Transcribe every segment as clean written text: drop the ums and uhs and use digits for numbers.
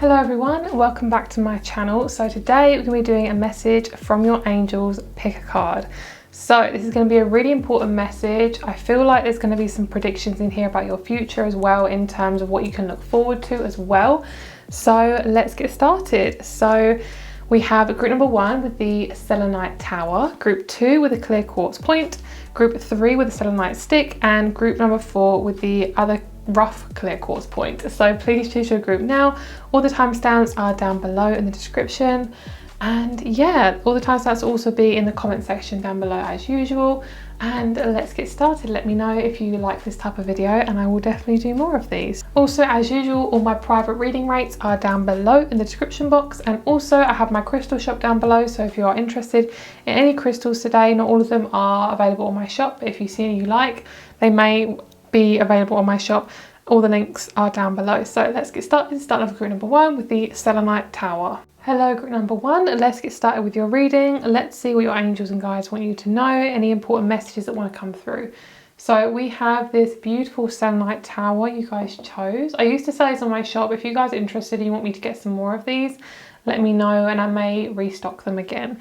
Hello everyone, welcome back to my channel. So today we're going to be doing a message from your angels, pick a card. So this is going to be a really important message. I feel like there's going to be some predictions in here about your future as well, in terms of what you can look forward to as well. So let's get started. So we have group number 1 with the selenite tower, group 2 with a clear quartz point, group 3 with a selenite stick, and group number 4 with the other rough clear quartz point. So please choose your group now. All the timestamps are down below in the description, and yeah, all the timestamps will also be in the comment section down below as usual. And let's get started. Let me know if you like this type of video and I will definitely do more of these. Also, as usual, all my private reading rates are down below in the description box, and also I have my crystal shop down below, so if you are interested in any crystals today, not all of them are available on my shop, but if you see any you like, they may be available on my shop. All the links are down below. So let's get started. Starting with group number 1 with the selenite tower. Hello group number 1, let's get started with your reading. Let's see what your angels and guides want you to know, any important messages that want to come through. So we have this beautiful selenite tower you guys chose. I used to sell these on my shop. If you guys are interested and you want me to get some more of these, let me know and I may restock them again.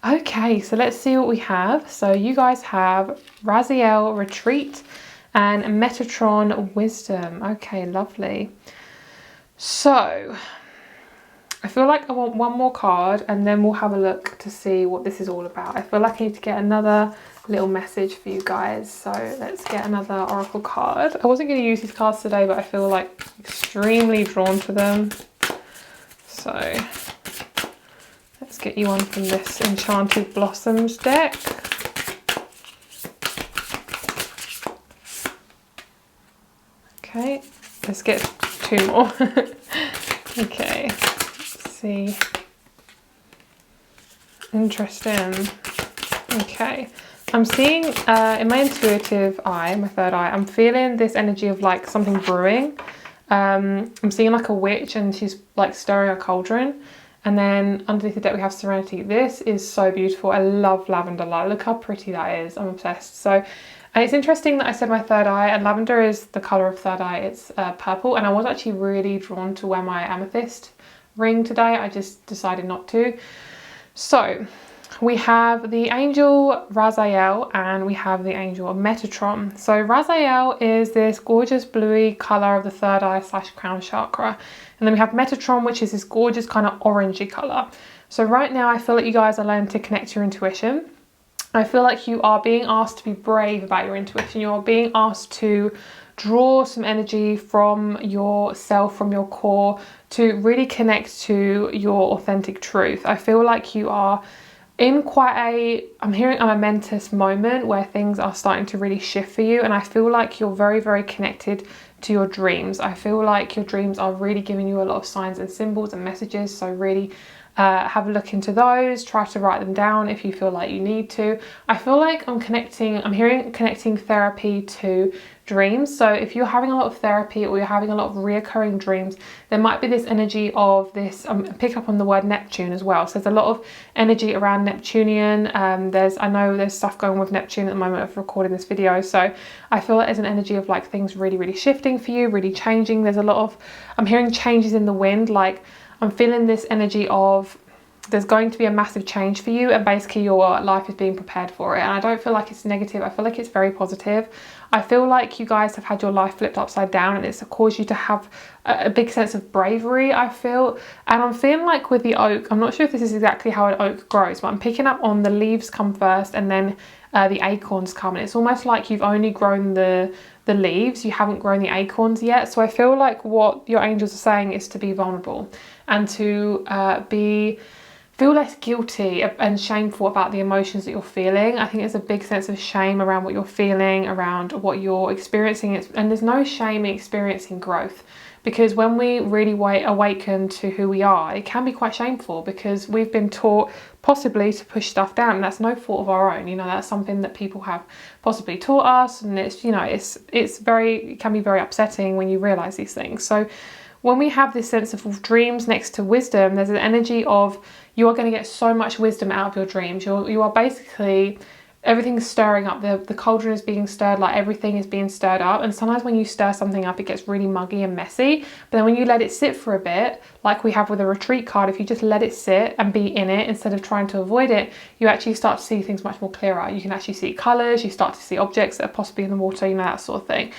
Okay, so let's see what we have. So you guys have Raziel Retreat and Metatron Wisdom. Okay, lovely. So I feel like I want one more card and then we'll have a look to see what this is all about. I feel like I need to get another little message for you guys. So let's get another oracle card. I wasn't going to use these cards today, but I feel like extremely drawn to them. So let's get you one from this Enchanted Blossoms deck. Okay, let's get 2 more. Okay, let's see. Interesting. Okay, I'm seeing in my intuitive eye, my third eye, I'm feeling this energy of like something brewing. I'm seeing like a witch and she's like stirring a cauldron. And then underneath the deck we have Serenity. This is so beautiful. I love lavender light. Look how pretty that is. I'm obsessed. So, and it's interesting that I said my third eye, and lavender is the colour of third eye. It's purple, and I was actually really drawn to wear my amethyst ring today. I just decided not to. So we have the angel Raziel and we have the angel Metatron. So Raziel is this gorgeous bluey colour of the third eye / crown chakra. And then we have Metatron, which is this gorgeous kind of orangey colour. So right now I feel like you guys are learning to connect to your intuition. I feel like you are being asked to be brave about your intuition. You're being asked to draw some energy from yourself, from your core, to really connect to your authentic truth. I feel like you are in quite I'm hearing a momentous moment where things are starting to really shift for you, and I feel like you're very, very connected to your dreams. I feel like your dreams are really giving you a lot of signs and symbols and messages, so really have a look into those. Try to write them down if you feel like you need to. I feel like I'm hearing connecting therapy to dreams. So if you're having a lot of therapy or you're having a lot of reoccurring dreams, there might be this energy of this, pick up on the word Neptune as well. So there's a lot of energy around Neptunian. I know there's stuff going on with Neptune at the moment of recording this video. So I feel like there's an energy of like things really, really shifting for you, really changing. There's a lot of, I'm hearing changes in the wind. Like I'm feeling this energy of there's going to be a massive change for you, and basically your life is being prepared for it. And I don't feel like it's negative. I feel like it's very positive. I feel like you guys have had your life flipped upside down, and it's caused you to have a big sense of bravery, I feel. And I'm feeling like with the oak, I'm not sure if this is exactly how an oak grows, but I'm picking up on the leaves come first and then the acorns come. And it's almost like you've only grown the leaves, you haven't grown the acorns yet. So I feel like what your angels are saying is to be vulnerable and to feel less guilty and shameful about the emotions that you're feeling. I think there's a big sense of shame around what you're feeling, around what you're experiencing. And there's no shame in experiencing growth, because when we really awaken to who we are, it can be quite shameful because we've been taught possibly to push stuff down, and that's no fault of our own. You know, that's something that people have possibly taught us, and it's, you know, it can be very upsetting when you realize these things. So when we have this sense of dreams next to wisdom, there's an energy of you are going to get so much wisdom out of your dreams. You are basically everything's stirring up, the cauldron is being stirred, like everything is being stirred up. And sometimes when you stir something up, it gets really muggy and messy, but then when you let it sit for a bit, like we have with a retreat card, if you just let it sit and be in it instead of trying to avoid it, you actually start to see things much more clearer. You can actually see colors, you start to see objects that are possibly in the water, you know, that sort of thing.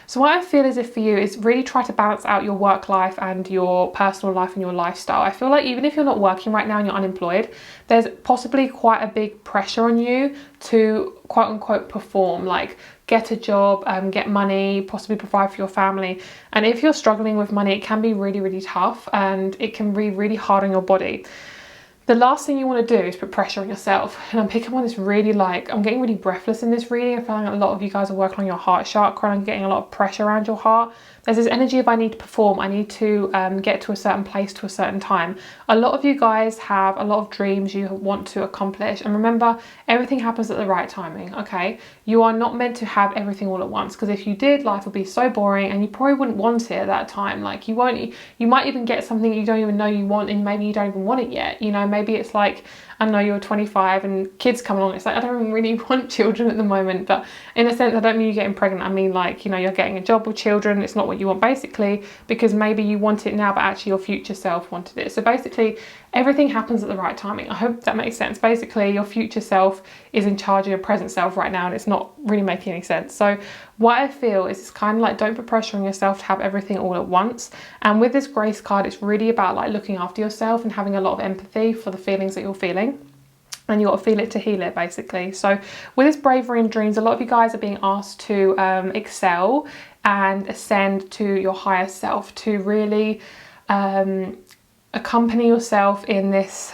So what I feel as if for you is really try to balance out your work life and your personal life and your lifestyle. I feel like even if you're not working right now and you're unemployed, there's possibly quite a big pressure on you to quote unquote perform, like get a job, get money, possibly provide for your family. And if you're struggling with money, it can be really, really tough and it can be really hard on your body. The last thing you want to do is put pressure on yourself. And I'm picking up on this really, like, I'm getting really breathless in this reading. I feel like a lot of you guys are working on your heart chakra and I'm getting a lot of pressure around your heart. There's this energy of I need to perform, I need to get to a certain place to a certain time. A lot of you guys have a lot of dreams you want to accomplish. And remember, everything happens at the right timing, okay? You are not meant to have everything all at once, because if you did, life would be so boring and you probably wouldn't want it at that time. Like you might even get something you don't even know you want and maybe you don't even want it yet. You know, maybe it's like, I know you're 25 and kids come along, it's like, I don't really want children at the moment, but in a sense, I don't mean you getting pregnant, I mean like, you know, you're getting a job with children, it's not what you want basically, because maybe you want it now, but actually your future self wanted it. So basically, everything happens at the right timing. I hope that makes sense. Basically, your future self is in charge of your present self right now and it's not really making any sense. So what I feel is it's kind of like, don't put pressure on yourself to have everything all at once. And with this Grace card, it's really about like looking after yourself and having a lot of empathy for the feelings that you're feeling. And you got to feel it to heal it, basically. So with this bravery and dreams, a lot of you guys are being asked to excel and ascend to your higher self, to really accompany yourself in this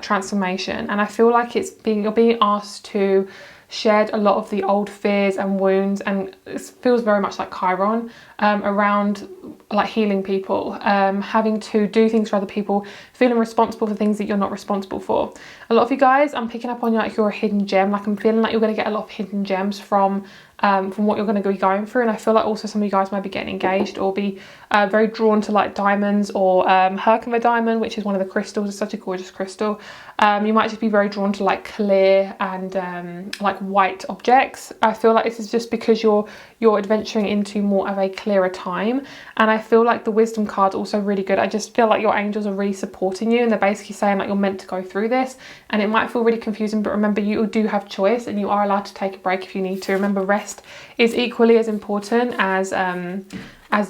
transformation. And I feel like you're being asked to shed a lot of the old fears and wounds, and it feels very much like Chiron, around like healing people, having to do things for other people, feeling responsible for things that you're not responsible for. A lot of you guys, I'm picking up on you like you're a hidden gem. Like I'm feeling like you're going to get a lot of hidden gems from what you're going to be going through. And I feel like also some of you guys might be getting engaged or be very drawn to like diamonds or Herkimer diamond, which is one of the crystals. It's such a gorgeous crystal. You might just be very drawn to like clear and like white objects. I feel like this is just because you're adventuring into more of a clearer time. And I feel like the wisdom card's also really good. I just feel like your angels are really supporting you and they're basically saying like you're meant to go through this, and it might feel really confusing, but remember, you do have choice and you are allowed to take a break if you need to. Remember, rest is equally as important as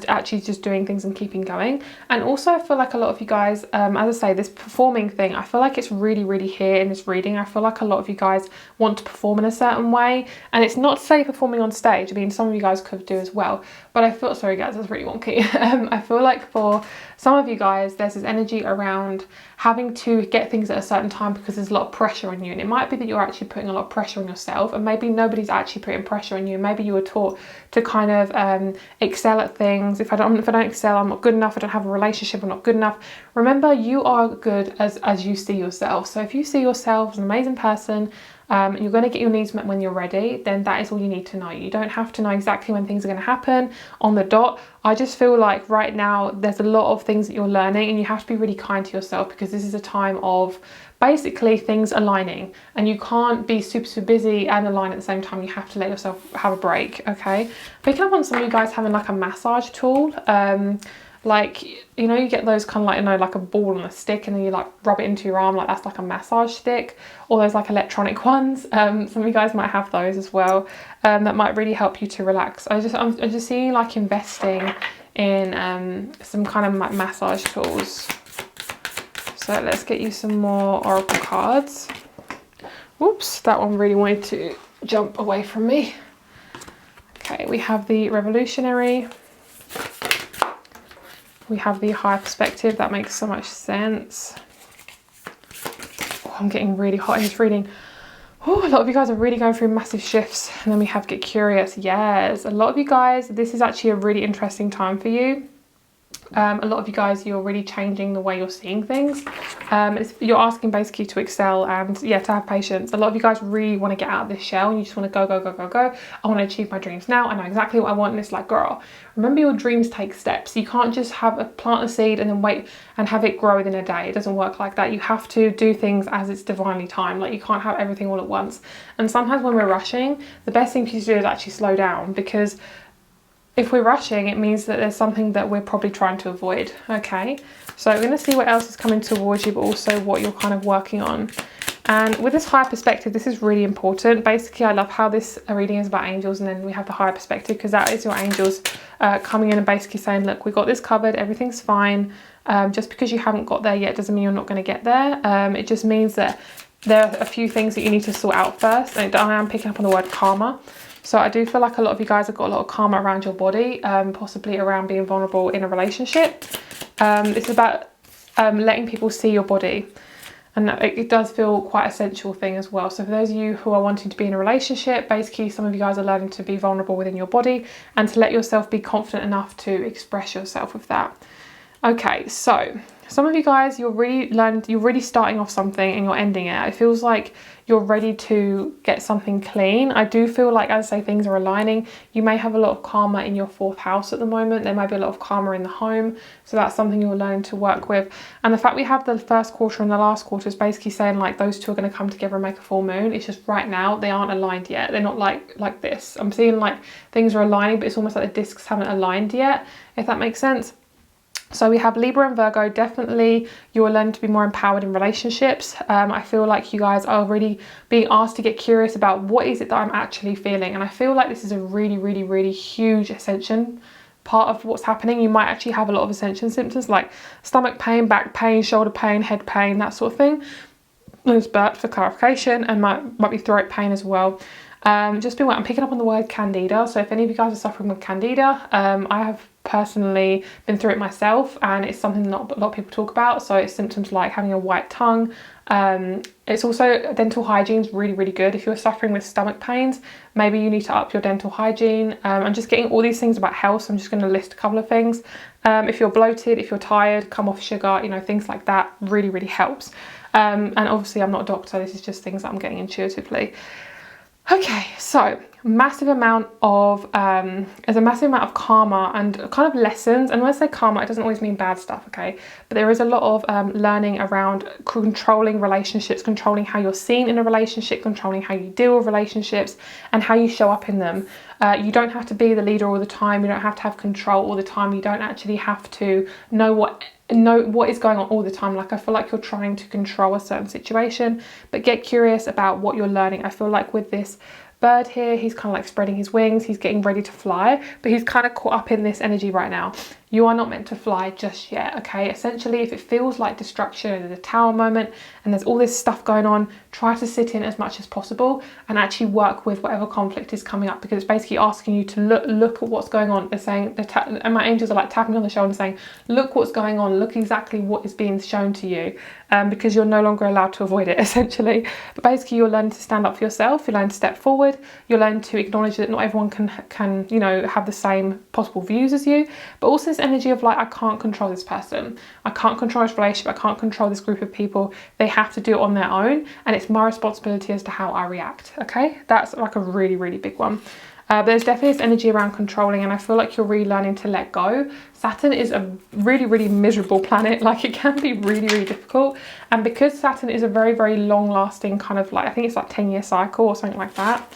actually just doing things and keeping going. And also I feel like a lot of you guys, as I say, this performing thing, I feel like it's really, really here in this reading. I feel like a lot of you guys want to perform in a certain way, and it's not to say performing on stage. I mean, some of you guys could do as well, but I feel, sorry guys, that's really wonky. I feel like for some of you guys, there's this energy around having to get things at a certain time because there's a lot of pressure on you. And it might be that you're actually putting a lot of pressure on yourself, and maybe nobody's actually putting pressure on you. Maybe you were taught to kind of excel at things. If I don't excel, I'm not good enough. I don't have a relationship, I'm not good enough. Remember, you are good as you see yourself. So if you see yourself as an amazing person, you're going to get your needs met when you're ready, then that is all you need to know. You don't have to know exactly when things are going to happen on the dot. I just feel like right now there's a lot of things that you're learning, and you have to be really kind to yourself, because this is a time of basically things aligning, and you can't be super busy and align at the same time. You have to let yourself have a break, okay? Picking up on some of you guys having like a massage tool, like, you know, you get those kind of like, you know, like a ball on a stick and then you like rub it into your arm, like that's like a massage stick, or those like electronic ones. Some of you guys might have those as well, that might really help you to relax. I'm just seeing like investing in some kind of massage tools. So let's get you some more oracle cards. Whoops, that one really wanted to jump away from me. Okay, we have the revolutionary. We have the high perspective. That makes so much sense. Oh, I'm getting really hot in this reading. Oh, a lot of you guys are really going through massive shifts. And then we have get curious. Yes, a lot of you guys, this is actually a really interesting time for you. A lot of you guys, you're really changing the way you're seeing things. You're asking basically to excel and to have patience. A lot of you guys really want to get out of this shell and you just want to go, go, go, go, go. I want to achieve my dreams now. I know exactly what I want. And it's like, girl, remember your dreams take steps. You can't just plant a seed and then wait and have it grow within a day. It doesn't work like that. You have to do things as it's divinely timed. Like, you can't have everything all at once. And sometimes when we're rushing, the best thing for you to do is actually slow down, because if we're rushing, it means that there's something that we're probably trying to avoid. Okay, so we're going to see what else is coming towards you, but also what you're kind of working on. And with this higher perspective, this is really important. Basically, I love how this reading is about angels, and then we have the higher perspective, because that is your angels coming in and basically saying, look, we got this covered, everything's fine. Just because you haven't got there yet doesn't mean you're not going to get there. It just means that there are a few things that you need to sort out first. And I am picking up on the word karma. So I do feel like a lot of you guys have got a lot of karma around your body, possibly around being vulnerable in a relationship. It's about letting people see your body. And it does feel quite a sensual thing as well. So for those of you who are wanting to be in a relationship, basically some of you guys are learning to be vulnerable within your body and to let yourself be confident enough to express yourself with that. Okay, so some of you guys, you're really starting off something and you're ending it. It feels like you're ready to get something clean. I do feel like, as I say, things are aligning. You may have a lot of karma in your 4th house at the moment. There might be a lot of karma in the home. So that's something you're learning to work with. And the fact we have the first quarter and the last quarter is basically saying like those two are going to come together and make a full moon. It's just right now they aren't aligned yet. They're not like this. I'm seeing like things are aligning, but it's almost like the discs haven't aligned yet, if that makes sense. So we have Libra and Virgo. Definitely you're learning to be more empowered in relationships. I feel like you guys are really being asked to get curious about what is it that I'm actually feeling. And I feel like this is a really, really, really huge ascension part of what's happening. You might actually have a lot of ascension symptoms like stomach pain, back pain, shoulder pain, head pain, that sort of thing. There's burp for clarification, and might be throat pain as well. Just be aware, I'm picking up on the word candida. So if any of you guys are suffering with candida, I have personally been through it myself, and it's something not a lot of people talk about. So it's symptoms like having a white tongue. It's also dental hygiene is really, really good. If you're suffering with stomach pains, maybe you need to up your dental hygiene. I'm just getting all these things about health, so I'm just going to list a couple of things. If you're bloated, if you're tired, come off sugar, things like that really, really helps. And obviously I'm not a doctor, this is just things that I'm getting intuitively. Okay, so massive amount of there's a massive amount of karma and kind of lessons. And when I say karma, it doesn't always mean bad stuff, okay? But there is a lot of learning around controlling relationships, controlling how you're seen in a relationship, controlling how you deal with relationships and how you show up in them. You don't have to be the leader all the time. You don't have to have control all the time. You don't actually have to know what is going on all the time. Like, I feel like you're trying to control a certain situation, but get curious about what you're learning. I feel like with this bird here, he's kind of like spreading his wings, he's getting ready to fly, but he's kind of caught up in this energy right now. You are not meant to fly just yet, okay? Essentially, if it feels like destruction and there's a tower moment and there's all this stuff going on, try to sit in as much as possible and actually work with whatever conflict is coming up, because it's basically asking you to look at what's going on. They're saying, and my angels are like tapping on the shoulder and saying, look what's going on, look exactly what is being shown to you, because you're no longer allowed to avoid it, essentially. But basically, you're learning to stand up for yourself, you're learning to step forward, you're learning to acknowledge that not everyone can have the same possible views as you, but also this energy of like, I can't control this person, I can't control this relationship, I can't control this group of people. They have to do it on their own, and it's my responsibility as to how I react. Okay, that's like a really, really big one. But there's definitely this energy around controlling, and I feel like you're really learning to let go. Saturn is a really, really miserable planet. Like, it can be really, really difficult. And because Saturn is a very, very long lasting kind of like, I think it's like 10-year cycle or something like that.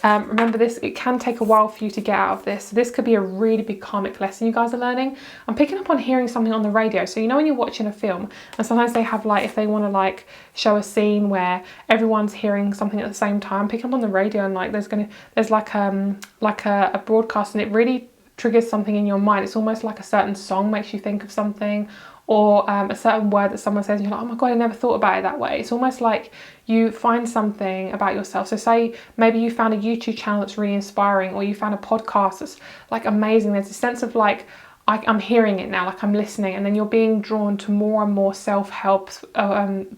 Remember this, it can take a while for you to get out of this. So this could be a really big karmic lesson you guys are learning. I'm picking up on hearing something on the radio. So when you're watching a film and sometimes they have like, if they want to like show a scene where everyone's hearing something at the same time, pick up on the radio and like there's like a broadcast, and it really triggers something in your mind. It's almost like a certain song makes you think of something, or a certain word that someone says and you're like, oh my god, I never thought about it that way. It's almost like you find something about yourself. So say maybe you found a YouTube channel that's really inspiring, or you found a podcast that's like amazing. There's a sense of like, I'm hearing it now, like I'm listening, and then you're being drawn to more and more self-help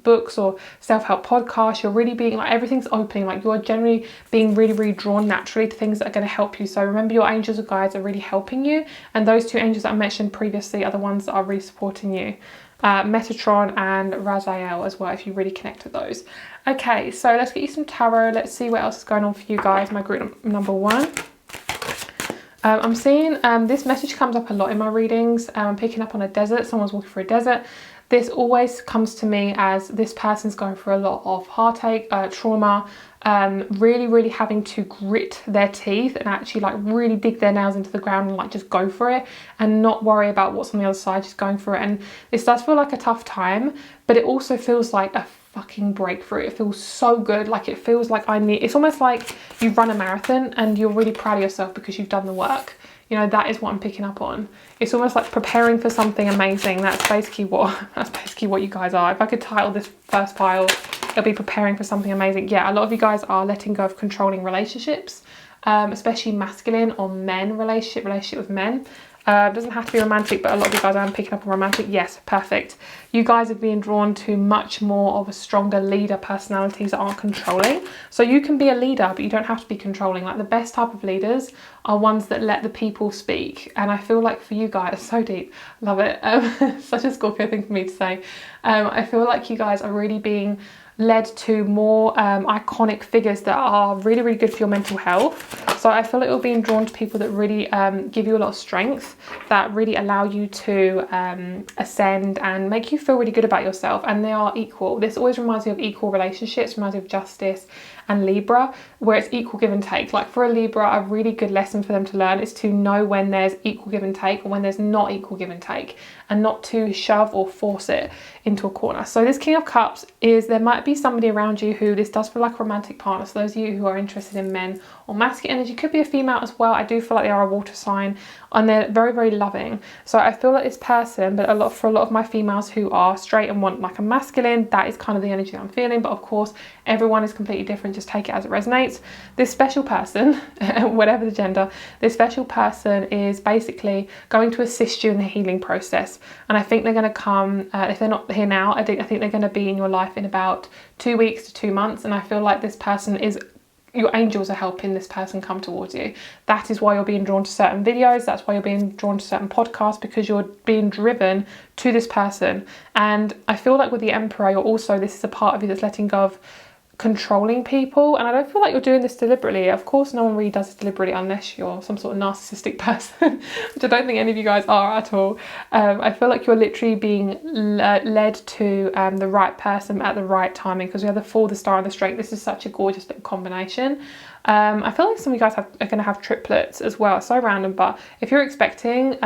books or self-help podcasts. You're really being like, everything's opening, like you're generally being really, really drawn naturally to things that are going to help you. So remember, your angels or guides are really helping you, and those two angels that I mentioned previously are the ones that are really supporting you. Metatron and Raziel as well, if you really connect with those. Okay, so let's get you some tarot. Let's see what else is going on for you guys, my group number 1. I'm seeing this message comes up a lot in my readings. I'm picking up on a desert. Someone's walking through a desert. This always comes to me as this person's going through a lot of heartache, trauma, really, really having to grit their teeth and actually like really dig their nails into the ground and like just go for it and not worry about what's on the other side, just going for it. And this does feel like a tough time, but it also feels like a fucking breakthrough. It feels so good. Like it feels like it's almost like you've run a marathon and you're really proud of yourself because you've done the work. You know, that is what I'm picking up on. It's almost like preparing for something amazing. That's basically what you guys are. If I could title this first pile, it'll be preparing for something amazing. Yeah, a lot of you guys are letting go of controlling relationships, especially masculine or men relationship with men. Doesn't have to be romantic, but a lot of you guys are picking up on romantic. Yes, perfect. You guys are being drawn to much more of a stronger leader personalities that aren't controlling. So you can be a leader, but you don't have to be controlling. Like the best type of leaders are ones that let the people speak. And I feel like for you guys, so deep, love it. Such a Scorpio thing for me to say. I feel like you guys are really being led to more iconic figures that are really, really good for your mental health. So I feel like you're being drawn to people that really give you a lot of strength, that really allow you to ascend and make you feel really good about yourself, and they are equal. This always reminds me of equal relationships, reminds me of Justice and Libra, where it's equal give and take. Like for a Libra, a really good lesson for them to learn is to know when there's equal give and take and when there's not equal give and take, and not to shove or force it into a corner. So this King of Cups is, there might be somebody around you who this does feel like a romantic partner. So those of you who are interested in men or masculine energy, could be a female as well. I do feel like they are a water sign and they're very, very loving. So I feel like this person, but for a lot of my females who are straight and want like a masculine, that is kind of the energy that I'm feeling. But of course, everyone is completely different. Just take it as it resonates. This special person, whatever the gender, this special person is basically going to assist you in the healing process. And I think they're going to come, if they're not here now, I think they're going to be in your life in about 2 weeks to 2 months. And I feel like this person is, your angels are helping this person come towards you. That is why you're being drawn to certain videos. That's why you're being drawn to certain podcasts, because you're being driven to this person. And I feel like with the Emperor, you're also, this is a part of you that's letting go of controlling people, and I don't feel like you're doing this deliberately. Of course, no one really does it deliberately unless you're some sort of narcissistic person, which I don't think any of you guys are at all. I feel like you're literally being led to the right person at the right timing, because we have the Fool, the Star and the Strength. This is such a gorgeous little combination. I feel like some of you guys are going to have triplets as well. So random, but if you're expecting,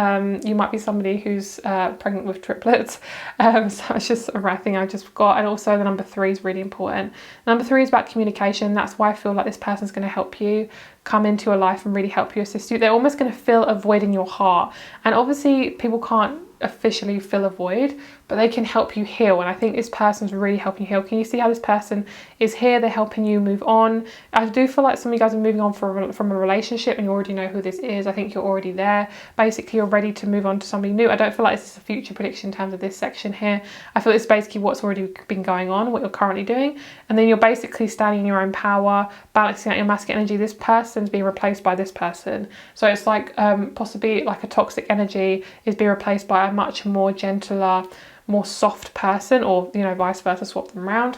you might be somebody who's pregnant with triplets. So it's just a rare thing I just got. And also the number 3 is really important. Number 3 is about communication. That's why I feel like this person's going to help you come into your life and really help you, assist you. They're almost going to fill a void in your heart. And obviously people can't officially fill a void, but they can help you heal. And I think this person's really helping you heal. Can you see how this person is here? They're helping you move on. I do feel like some of you guys are moving on from a relationship and you already know who this is. I think you're already there. Basically, you're ready to move on to somebody new. I don't feel like this is a future prediction in terms of this section here. I feel it's basically what's already been going on, what you're currently doing. And then you're basically standing in your own power, balancing out your masculine energy. This person's being replaced by this person. So it's like possibly like a toxic energy is being replaced by a much more gentler, more soft person, or you know, vice versa, swap them around.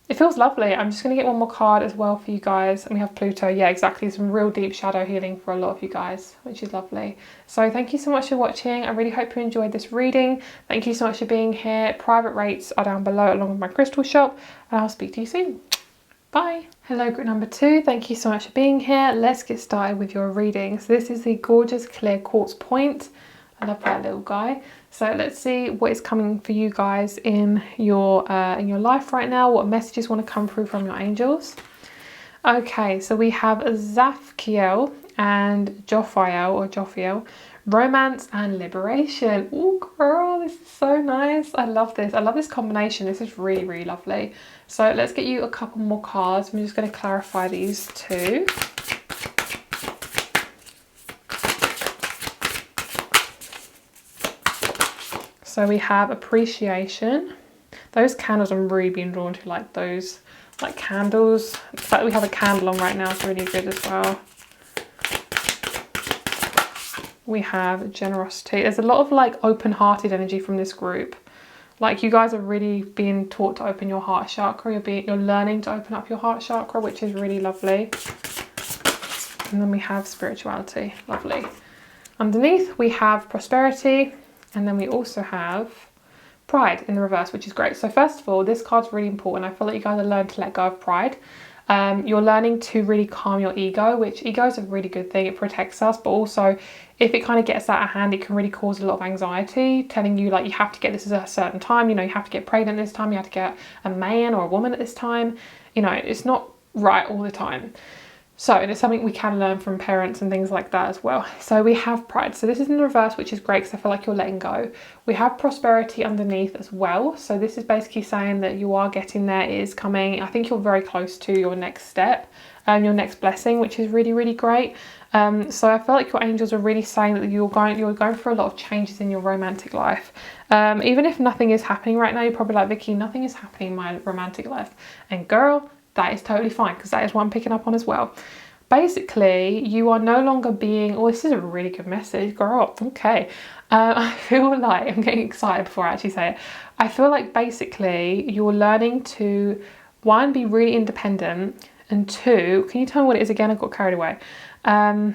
It feels lovely. I'm just going to get one more card as well for you guys, and we have Pluto. Yeah, exactly, some real deep shadow healing for a lot of you guys, which is lovely. So thank you so much for watching. I really hope you enjoyed this reading. Thank you so much for being here. Private rates are down below along with my crystal shop, and I'll speak to you soon. Bye. Hello, group number 2. Thank you so much for being here. Let's get started with your reading. So this is the gorgeous clear quartz point. I love that little guy. So let's see what is coming for you guys in your life right now. What messages want to come through from your angels? Okay, so we have Zafkiel and Jophiel, romance and liberation. Oh, girl, this is so nice. I love this. I love this combination. This is really, really lovely. So let's get you a couple more cards. I'm just going to clarify these two. So we have appreciation. Those candles I'm really being drawn to, like those like candles. The fact that we have a candle on right now is really good as well. We have generosity. There's a lot of like open-hearted energy from this group. Like you guys are really being taught to open your heart chakra. You're learning to open up your heart chakra, which is really lovely. And then we have spirituality. Lovely. Underneath we have prosperity, and then we also have pride in the reverse, which is great. So first of all, this card's really important. I feel like you guys are learning to let go of pride. You're learning to really calm your ego, which ego is a really good thing. It protects us, but also if it kind of gets out of hand, it can really cause a lot of anxiety, telling you like you have to get this at a certain time, you know, you have to get pregnant this time, you have to get a man or a woman at this time. You know, it's not right all the time. So it's something we can learn from parents and things like that as well. So we have pride. So this is in the reverse, which is great because I feel like you're letting go. We have prosperity underneath as well. So this is basically saying that you are getting there, it is coming. I think you're very close to your next step, your next blessing, which is really, really great. So I feel like your angels are really saying that you're going through a lot of changes in your romantic life. Even if nothing is happening right now, you're probably like, Vicky, nothing is happening in my romantic life. And girl, that is totally fine, because that is what I'm picking up on as well. Basically, you are no longer being, oh, this is a really good message, girl. Okay. I feel like, I'm getting excited before I actually say it. I feel like basically you're learning to, one, be really independent, and two, can you tell me what it is again? I got carried away. Yeah,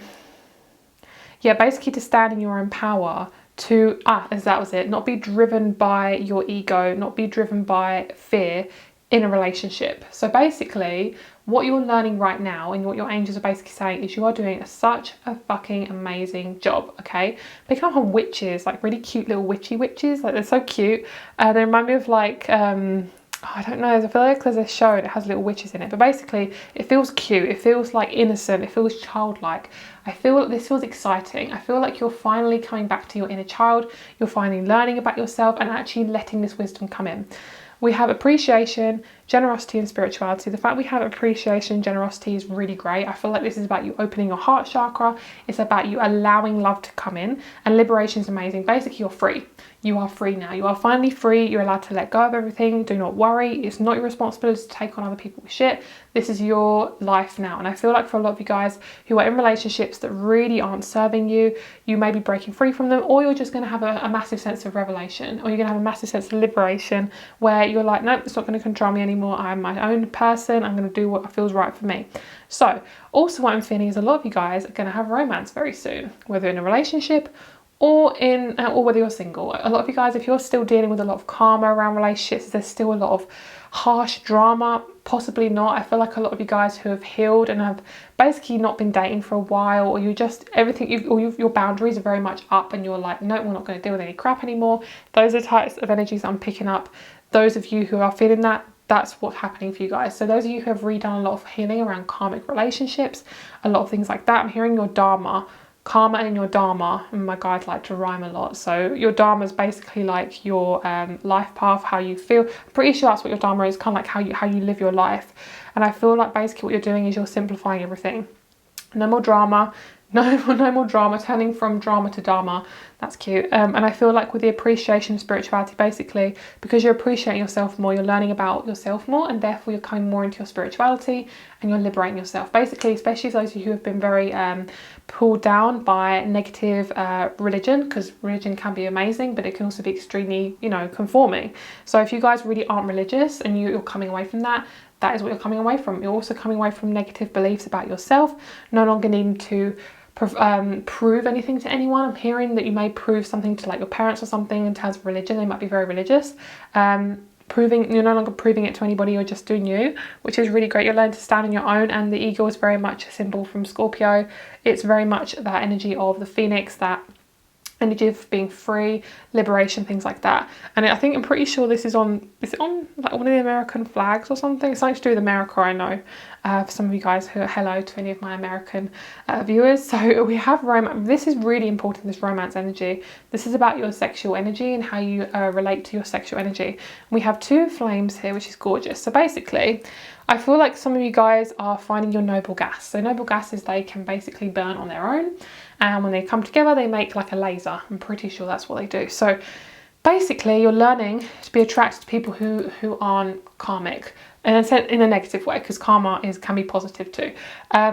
basically to stand in your own power, to, as that was it, not be driven by your ego, not be driven by fear in a relationship. So basically what you're learning right now and what your angels are basically saying is you are doing such a fucking amazing job. Okay, picking up on witches, like really cute little witchy witches, like they're so cute. They remind me of like I don't know, I feel like there's a show and it has little witches in it, but basically it feels cute, it feels like innocent, it feels childlike. I feel like this feels exciting. I feel like you're finally coming back to your inner child, you're finally learning about yourself and actually letting this wisdom come in. We have appreciation, generosity and spirituality. The fact we have appreciation and generosity is really great. I feel like this is about you opening your heart chakra. It's about you allowing love to come in, and liberation is amazing. Basically, you're free. You are free now. You are finally free. You're allowed to let go of everything. Do not worry. It's not your responsibility to take on other people's shit. This is your life now. And I feel like for a lot of you guys who are in relationships that really aren't serving you, you may be breaking free from them, or you're just going to have a massive sense of revelation, or you're going to have a massive sense of liberation where you're like, nope, it's not going to control me anymore. I'm my own person. I'm going to do what feels right for me. So also what I'm feeling is a lot of you guys are going to have romance very soon, whether in a relationship or whether you're single. A lot of you guys, if you're still dealing with a lot of karma around relationships, there's still a lot of harsh drama, possibly not. I feel like a lot of you guys who have healed and have basically not been dating for a while, or you just, your boundaries are very much up and you're like, no, we're not going to deal with any crap anymore. Those are the types of energies I'm picking up. Those of you who are feeling that, that's what's happening for you guys. So those of you who have redone a lot of healing around karmic relationships, a lot of things like that, I'm hearing your dharma, karma and your dharma, and my guides like to rhyme a lot. So your dharma is basically like your life path, how you feel. I'm pretty sure that's what your dharma is, kind of like how you live your life. And I feel like basically what you're doing is you're simplifying everything. No more drama. No more drama, turning from drama to dharma. That's cute. And I feel like with the appreciation of spirituality, basically, because you're appreciating yourself more, you're learning about yourself more, and therefore you're coming more into your spirituality and you're liberating yourself. Basically, especially those of you who have been very pulled down by negative religion, because religion can be amazing, but it can also be extremely, conforming. So if you guys really aren't religious and you're coming away from that, that is what you're coming away from. You're also coming away from negative beliefs about yourself, no longer needing to prove anything to anyone. I'm hearing that you may prove something to like your parents or something in terms of religion. They might be very religious. You're no longer proving it to anybody, you're just doing you, which is really great. You're learning to stand on your own, and the ego is very much a symbol from Scorpio. It's very much that energy of the phoenix, that energy of being free, liberation, things like that. And I'm pretty sure this is on like one of the American flags or something. It's something to do with America, I know. For some of you guys who are hello to any of my American viewers. So we have romance. This is really important, this romance energy. This is about your sexual energy and how you relate to your sexual energy. We have two flames here, which is gorgeous. So basically, I feel like some of you guys are finding your noble gas. So noble gases, they can basically burn on their own. And when they come together, they make like a laser. I'm pretty sure that's what they do. So basically you're learning to be attracted to people who aren't karmic, and in a negative way, because karma can be positive too.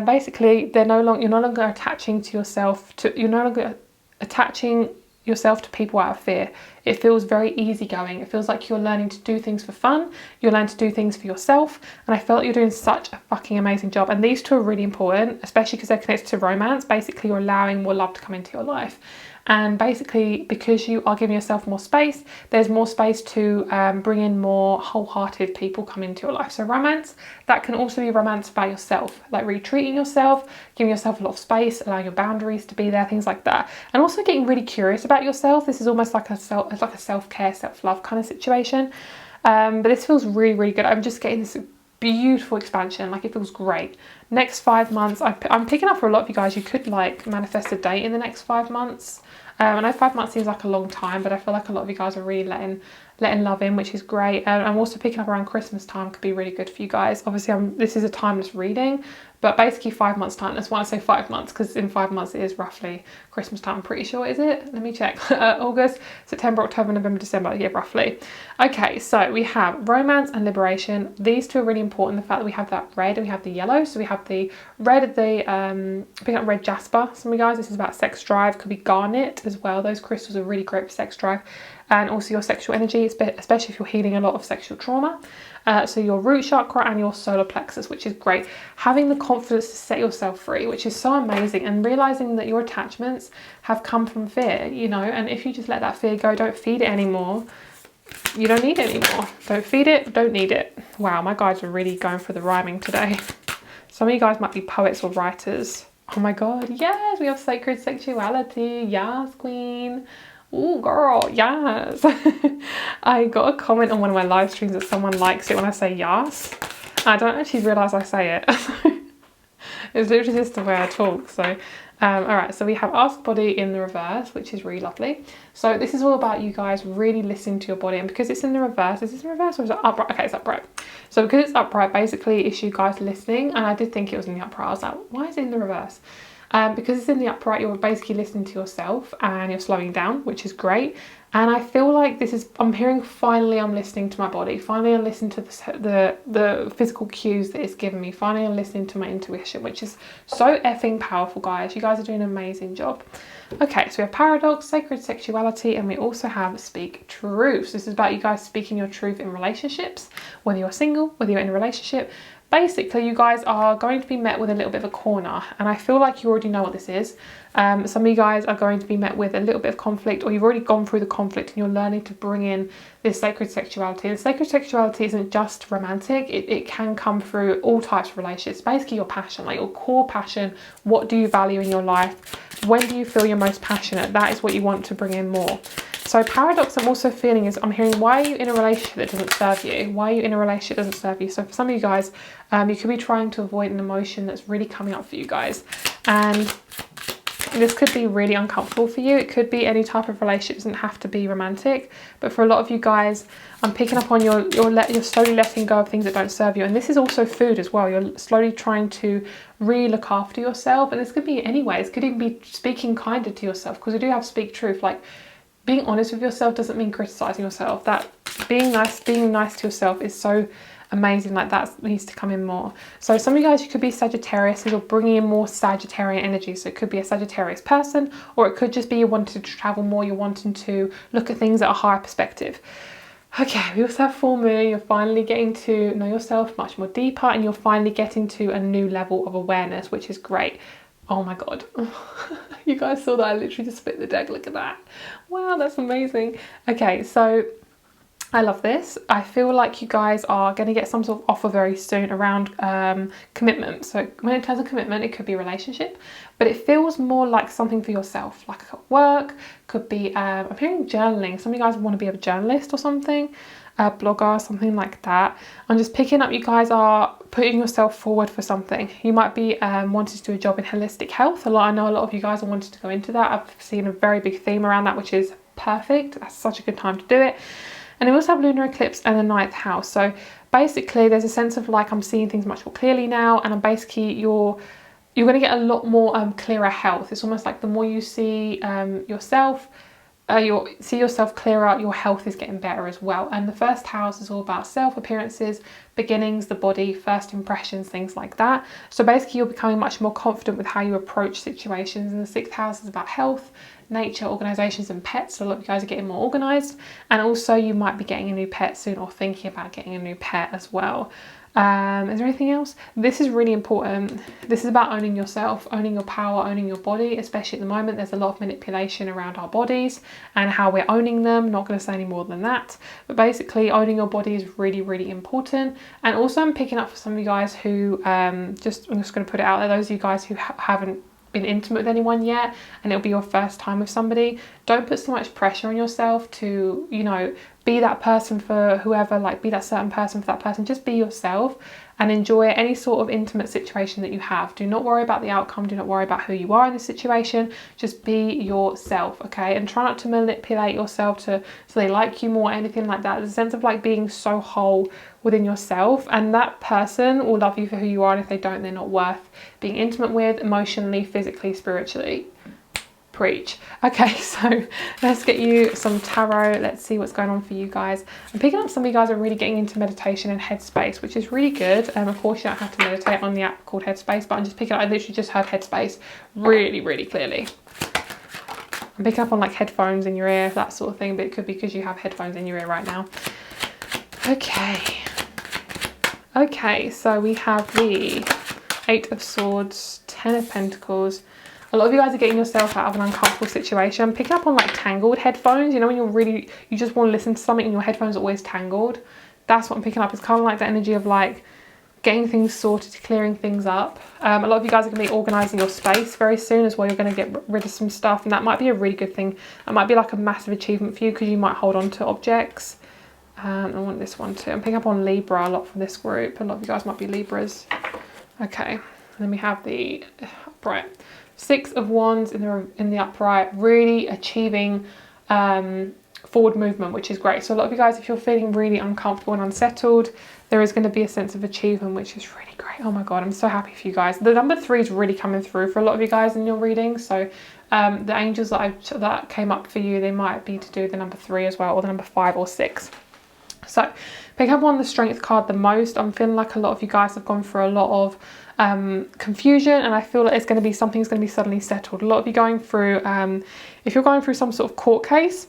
Basically, you're no longer attaching to yourself you're no longer attaching yourself to people out of fear. It feels very easygoing. It feels like you're learning to do things for fun. You're learning to do things for yourself. And I feel like you're doing such a fucking amazing job. And these two are really important, especially because they're connected to romance. Basically, you're allowing more love to come into your life. And basically, because you are giving yourself more space, there's more space to bring in more wholehearted people come into your life. So romance, that can also be romance about yourself, like really treating yourself, giving yourself a lot of space, allowing your boundaries to be there, things like that. And also getting really curious about yourself. This is almost like a self-care, self-love kind of situation. But this feels really, really good. I'm just getting this beautiful expansion. Like, it feels great. Next 5 months, I'm picking up for a lot of you guys, you could like manifest a date in the next 5 months. I know 5 months seems like a long time, but I feel like a lot of you guys are really letting love in, which is great. I'm also picking up around Christmas time, could be really good for you guys. Obviously, this is a timeless reading, but basically 5 months time. That's why I say 5 months, because in 5 months it is roughly Christmas time. I'm pretty sure, is it? Let me check. August, September, October, November, December. Yeah, roughly. Okay, so we have romance and liberation. These two are really important. The fact that we have that red and we have the yellow. So we have the red of the picking up red jasper. Some of you guys, this is about sex drive. Could be garnet as well. Those crystals are really great for sex drive. And also your sexual energy, especially if you're healing a lot of sexual trauma. So your root chakra and your solar plexus, which is great. Having the confidence to set yourself free, which is so amazing, and realizing that your attachments have come from fear, you know, and if you just let that fear go, don't feed it anymore, you don't need it anymore. Don't feed it, don't need it. Wow, my guides are really going for the rhyming today. Some of you guys might be poets or writers. Oh my God, yes, we have sacred sexuality. Yes, queen. Oh girl, yes. I got a comment on one of my live streams that someone likes it when I say yes. I don't actually realise I say it. It's literally just the way I talk. So all right, so we have Ask Body in the reverse, which is really lovely. So this is all about you guys really listening to your body, and because it's in the reverse, is this in reverse or is it upright? Okay, it's upright. So because it's upright, basically it's you guys listening, and I did think it was in the upright. I was like, why is it in the reverse? Because it's in the upright, you're basically listening to yourself and you're slowing down, which is great. And I feel like I'm hearing, finally I'm listening to my body. Finally I'm listening to the physical cues that it's giving me. Finally I'm listening to my intuition, which is so effing powerful, guys. You guys are doing an amazing job. Okay, so we have paradox, sacred sexuality, and we also have speak truth. So this is about you guys speaking your truth in relationships, whether you're single, whether you're in a relationship. Basically, you guys are going to be met with a little bit of a corner, and I feel like you already know what this is. Some of you guys are going to be met with a little bit of conflict, or you've already gone through the conflict and you're learning to bring in this sacred sexuality. And sacred sexuality isn't just romantic, it can come through all types of relationships. Basically your passion, like your core passion. What do you value in your life? When do you feel you're most passionate? That is what you want to bring in more. So paradox I'm also feeling is, I'm hearing, why are you in a relationship that doesn't serve you? Why are you in a relationship that doesn't serve you? So for some of you guys, you could be trying to avoid an emotion that's really coming up for you guys. And this could be really uncomfortable for you. It could be any type of relationship, it doesn't have to be romantic. But for a lot of you guys, I'm picking up on you're slowly letting go of things that don't serve you. And this is also food as well. You're slowly trying to really look after yourself. And this could be anyway. It could even be speaking kinder to yourself, because we do have speak truth. Like, being honest with yourself doesn't mean criticizing yourself. That being nice to yourself is so amazing. Like, that needs to come in more. So some of you guys, you could be Sagittarius, you're bringing in more Sagittarian energy. So it could be a Sagittarius person, or it could just be you wanting to travel more, you're wanting to look at things at a higher perspective. Okay, we also have full moon. You're finally getting to know yourself much more deeper, and you're finally getting to a new level of awareness, which is great. Oh my God. You guys saw that I literally just split the deck. Look at that. Wow, that's amazing. Okay, so I love this. I feel like you guys are going to get some sort of offer very soon around commitment. So when it comes to commitment, it could be a relationship, but it feels more like something for yourself, like work, could be, I'm hearing journaling. Some of you guys want to be a journalist or something, a blogger, something like that. I'm just picking up you guys are putting yourself forward for something. You might be wanting to do a job in holistic health. I know a lot of you guys are wanting to go into that. I've seen a very big theme around that, which is perfect. That's such a good time to do it. And we also have lunar eclipse and the 9th house. So basically there's a sense of like, I'm seeing things much more clearly now, and I'm basically you're going to get a lot more clearer health. It's almost like the more you see yourself, you'll see yourself clearer, your health is getting better as well. And the first house is all about self, appearances, beginnings, the body, first impressions, things like that. So basically you're becoming much more confident with how you approach situations. And the sixth house is about health, nature, organizations and pets. So a lot of you guys are getting more organized, and also you might be getting a new pet soon or thinking about getting a new pet as well. Is there anything else? This is really important. This is about owning yourself, owning your power, owning your body, especially at the moment. There's a lot of manipulation around our bodies and how we're owning them. Not going to say any more than that, but basically owning your body is really, really important. And also I'm picking up for some of you guys who, I'm just going to put it out there, those of you guys who haven't been intimate with anyone yet and it'll be your first time with somebody, don't put so much pressure on yourself to, you know, be that person for whoever, like be that certain person for that person. Just be yourself and enjoy any sort of intimate situation that you have. Do not worry about the outcome. Do not worry about who you are in this situation. Just be yourself, okay? And try not to manipulate yourself so they like you more, anything like that. There's a sense of like being so whole within yourself, and that person will love you for who you are, and if they don't, they're not worth being intimate with emotionally, physically, spiritually. Preach. Okay, so let's get you some tarot. Let's see what's going on for you guys. I'm picking up some of you guys are really getting into meditation and headspace, which is really good. Of course you don't have to meditate on the app called Headspace, but I'm just picking up, I literally just heard headspace really, really clearly. I'm picking up on like headphones in your ear, that sort of thing, but it could be because you have headphones in your ear right now. Okay, so we have the Eight of Swords, Ten of Pentacles. A lot of you guys are getting yourself out of an uncomfortable situation. I'm picking up on like tangled headphones. You know when you just want to listen to something and your headphones are always tangled? That's what I'm picking up. It's kind of like the energy of like getting things sorted, clearing things up. A lot of you guys are going to be organising your space very soon as well. You're going to get rid of some stuff, and that might be a really good thing. That might be like a massive achievement for you because you might hold on to objects. I want this one too. I'm picking up on Libra a lot from this group. A lot of you guys might be Libras. Okay, and then we have the upright. Six of Wands in the upright, really achieving forward movement, which is great. So a lot of you guys, if you're feeling really uncomfortable and unsettled, there is going to be a sense of achievement, which is really great. Oh my God, I'm so happy for you guys. The number 3 is really coming through for a lot of you guys in your reading. So the angels that came up for you, they might be to do the number 3 as well, or the number 5 or 6. So pick up on the strength card the most. I'm feeling like a lot of you guys have gone through a lot of confusion, and I feel like it's going to be something's going to be suddenly settled. A lot of you going through, if you're going through some sort of court case,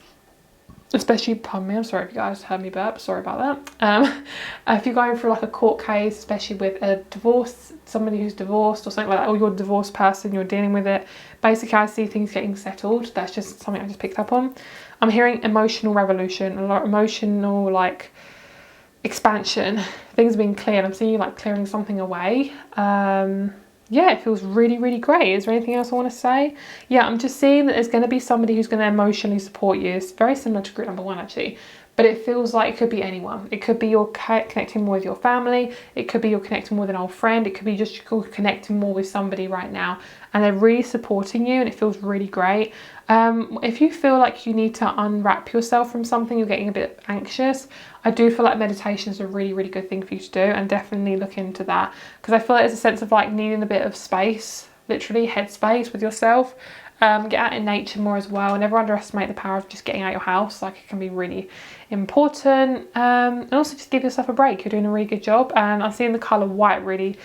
especially, pardon me, I'm sorry if you guys heard me burp, sorry about that. If you're going through like a court case, especially with a divorce, somebody who's divorced or something like that, or you're a divorced person, you're dealing with it, basically I see things getting settled. That's just something I just picked up on. I'm hearing emotional revolution, a lot of emotional like expansion, things being cleared. I'm seeing you like clearing something away. Yeah, it feels really, really great. Is there anything else I want to say? Yeah, I'm just seeing that there's going to be somebody who's going to emotionally support you. It's very similar to group number 1 actually, but it feels like it could be anyone. It could be you're connecting more with your family. It could be you're connecting more with an old friend. It could be just you're connecting more with somebody right now, and they're really supporting you, and it feels really great. If you feel like you need to unwrap yourself from something, you're getting a bit anxious, I do feel like meditation is a really, really good thing for you to do, and definitely look into that, because I feel like there's a sense of like needing a bit of space, literally headspace with yourself. Get out in nature more as well. Never underestimate the power of just getting out your house. Like, it can be really important. And also just give yourself a break. You're doing a really good job, and I'm seeing the colour white really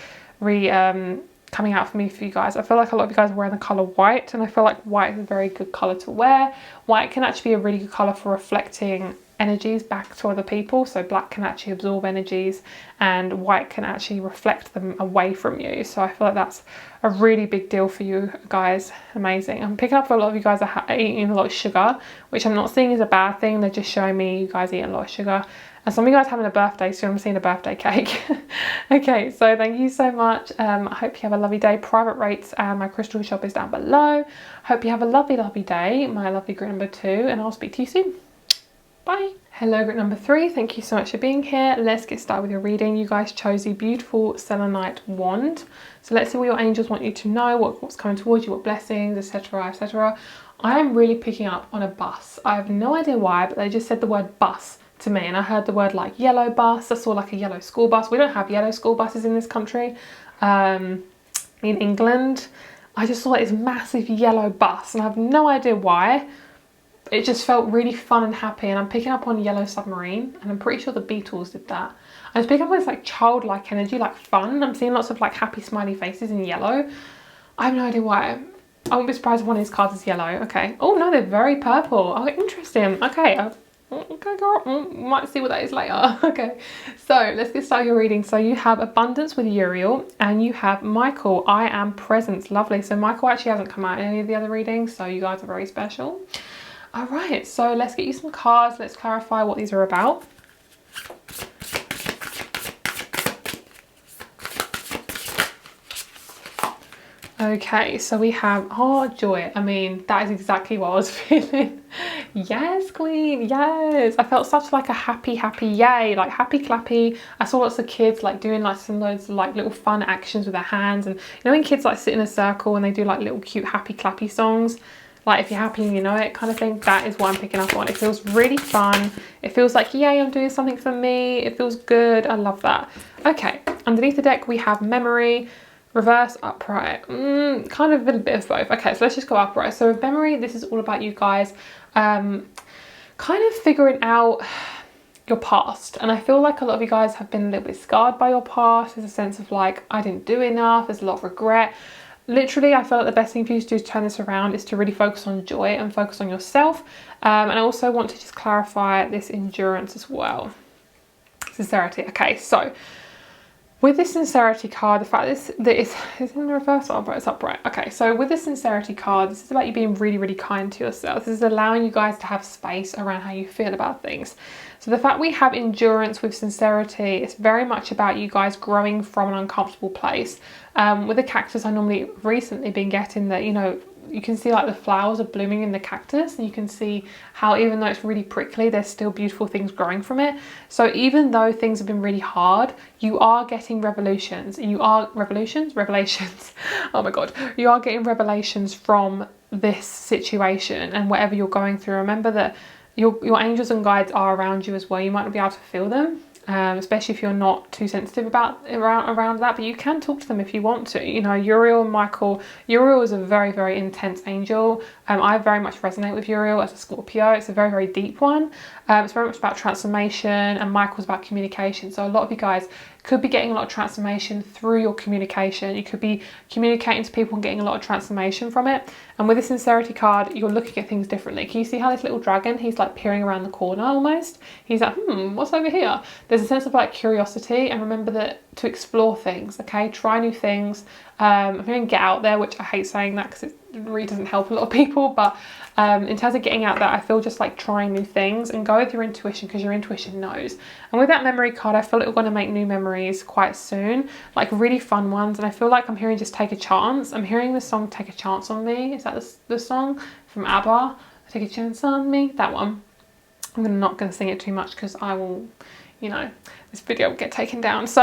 coming out for me for you guys. I feel like a lot of you guys are wearing the colour white, and I feel like white is a very good colour to wear. White can actually be a really good colour for reflecting energies back to other people. So black can actually absorb energies, and white can actually reflect them away from you. So I feel like that's a really big deal for you guys. Amazing. I'm picking up for a lot of you guys are eating a lot of sugar, which I'm not seeing is a bad thing. They're just showing me you guys eating a lot of sugar. And some of you guys having a birthday, so I'm seeing a birthday cake. Okay, so thank you so much. I hope you have a lovely day. Private rates and my crystal shop is down below. Hope you have a lovely, lovely day. My lovely group number 2, and I'll speak to you soon. Bye. Hello group number 3, thank you so much for being here. Let's get started with your reading. You guys chose the beautiful selenite wand. So let's see what your angels want you to know, what's coming towards you, what blessings, etc, etc. I am really picking up on a bus. I have no idea why, but they just said the word bus to me, and I heard the word like yellow bus. I saw like a yellow school bus. We don't have yellow school buses in this country. In England, I just saw this massive yellow bus, and I have no idea why. it just felt really fun and happy. And I'm picking up on Yellow Submarine, and I'm pretty sure the Beatles did that. I was picking up on this like childlike energy, like fun. I'm seeing lots of like happy smiley faces in yellow. I have no idea why. I won't be surprised if one of these cards is yellow. Okay. Oh no, they're very purple. Oh, interesting. Okay. Okay, girl. Might see what that is later. Okay. So let's get started your reading. So you have Abundance with Uriel, and you have Michael. I am presence. Lovely. So Michael actually hasn't come out in any of the other readings, so you guys are very special. All right. So let's get you some cards. Let's clarify what these are about. Okay, so we have, oh, joy. I mean, that is exactly what I was feeling. Yes, queen, yes. I felt such like a happy yay, like happy clappy. I saw lots of kids like doing like some loads of like little fun actions with their hands. And you know when kids like sit in a circle and they do like little cute happy clappy songs? Like if you're happy and you know it kind of thing. That is what I'm picking up on. It feels really fun. It feels like, yay, I'm doing something for me. It feels good. I love that. Okay, underneath the deck we have Memory, Reverse, Upright. Kind of a bit of both. Okay, so let's just go upright. So with Memory, this is all about you guys kind of figuring out your past. And I feel like a lot of you guys have been a little bit scarred by your past. There's a sense of like, I didn't do enough. There's a lot of regret. Literally, I feel like the best thing for you to do to turn this around is to really focus on joy and focus on yourself. And I also want to just clarify this endurance as well. Sincerity. Okay, so with this Sincerity card, the fact that it's in the reverse or upright, it's upright. Okay, so with the Sincerity card, this is about you being really, really kind to yourself. This is allowing you guys to have space around how you feel about things. So the fact we have endurance with Sincerity, it's very much about you guys growing from an uncomfortable place. With the cactus, I normally recently been getting that, you know, you can see like the flowers are blooming in the cactus, and you can see how even though it's really prickly, there's still beautiful things growing from it. So even though things have been really hard, you are getting revelations. Revelations. Oh my God. You are getting revelations from this situation and whatever you're going through. Remember that your angels and guides are around you as well. You might not be able to feel them. Especially if you're not too sensitive around that, but you can talk to them if you want to. You know, Uriel and Michael. Uriel is a very, very intense angel. I very much resonate with Uriel as a Scorpio. It's a very, very deep one. It's very much about transformation, and Michael's about communication. So a lot of you guys could be getting a lot of transformation through your communication. You could be communicating to people and getting a lot of transformation from it. And with the Sincerity card, you're looking at things differently. Can you see how this little dragon, he's like peering around the corner almost? He's like, what's over here? There's a sense of like curiosity, and remember that to explore things, okay? Try new things. I'm hearing get out there, which I hate saying that because it really doesn't help a lot of people, but in terms of getting out there, I feel just like trying new things and go with your intuition, because your intuition knows. And with that Memory card, I feel like we're going to make new memories quite soon, like really fun ones. And I feel like I'm hearing just take a chance. I'm hearing the song Take a Chance on Me. Is that the song from ABBA? Take a chance on me, that one. I'm not going to sing it too much because I will, you know, this video will get taken down. So,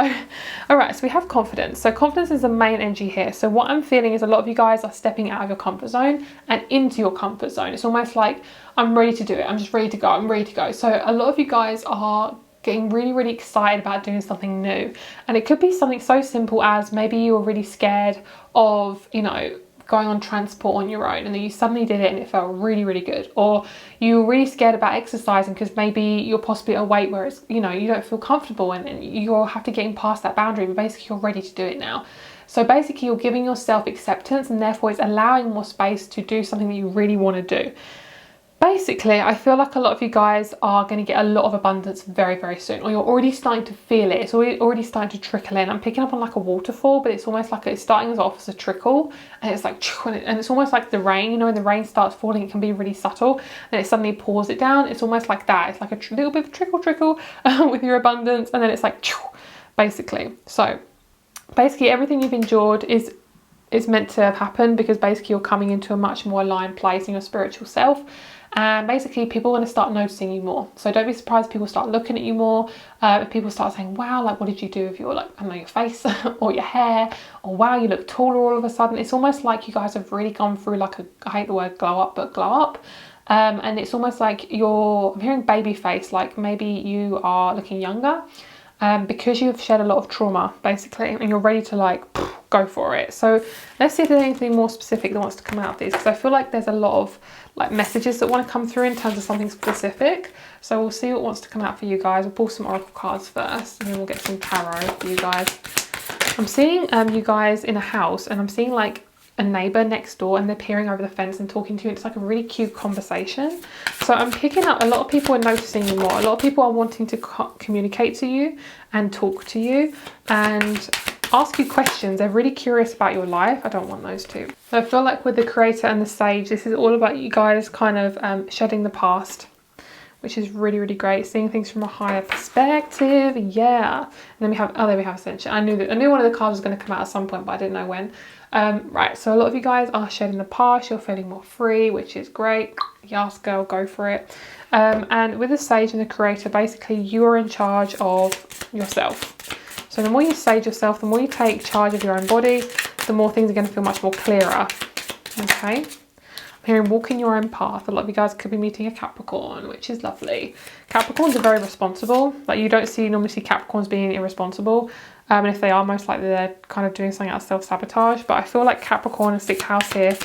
all right, so we have confidence. So confidence is the main energy here. So what I'm feeling is a lot of you guys are stepping out of your comfort zone and into your comfort zone. It's almost like, I'm ready to do it. I'm just ready to go. I'm ready to go. So a lot of you guys are getting really, really excited about doing something new. And it could be something so simple as maybe you were really scared of, you know, going on transport on your own, and then you suddenly did it and it felt really, really good. Or you were really scared about exercising because maybe you're possibly at a weight where it's, you know, you don't feel comfortable, and you'll have to get past that boundary, but basically you're ready to do it now. So basically you're giving yourself acceptance, and therefore it's allowing more space to do something that you really want to do. Basically, I feel like a lot of you guys are going to get a lot of abundance very, very soon, or you're already starting to feel it. It's already starting to trickle in. I'm picking up on like a waterfall, but it's almost like it's starting off as a trickle, and it's like, and it's almost like the rain. You know, when the rain starts falling, it can be really subtle, and it suddenly pours it down. It's almost like that. It's like a little bit of trickle with your abundance, and then it's like, basically. So basically, everything you've endured is meant to happen, because basically you're coming into a much more aligned place in your spiritual self. And basically people are going to start noticing you more. So don't be surprised if people start looking at you more. If people start saying, wow, like what did you do with your, like, I don't know, your face or your hair, or wow, you look taller all of a sudden. It's almost like you guys have really gone through like I hate the word glow up, but glow up. And it's almost like I'm hearing baby face, like maybe you are looking younger because you've shed a lot of trauma basically, and you're ready to like go for it. So let's see if there's anything more specific that wants to come out of these, because I feel like there's a lot of like messages that want to come through in terms of something specific. So we'll see what wants to come out for you guys. We'll pull some oracle cards first, and then we'll get some tarot for you guys. I'm seeing you guys in a house, and I'm seeing like a neighbor next door, and they're peering over the fence and talking to you. It's like a really cute conversation. So I'm picking up a lot of people are noticing you more. A lot of people are wanting to communicate to you and talk to you and ask you questions. They're really curious about your life. I don't want those two. So I feel like with the Creator and the Sage, this is all about you guys kind of shedding the past, which is really, really great. Seeing things from a higher perspective. Yeah. And then we have, oh, there we have Ascension. I knew one of the cards was going to come out at some point, but I didn't know when. Right, so a lot of you guys are shedding the past. You're feeling more free, which is great. Yes, girl, go for it. And with the Sage and the Creator, basically you are in charge of yourself. So the more you sage yourself, the more you take charge of your own body, the more things are going to feel much more clearer. Okay. I'm hearing walking your own path. A lot of you guys could be meeting a Capricorn, which is lovely. Capricorns are very responsible. Like you don't normally see Capricorns being irresponsible. And if they are, most likely they're kind of doing something out of self-sabotage. But I feel like Capricorn and 6th house here,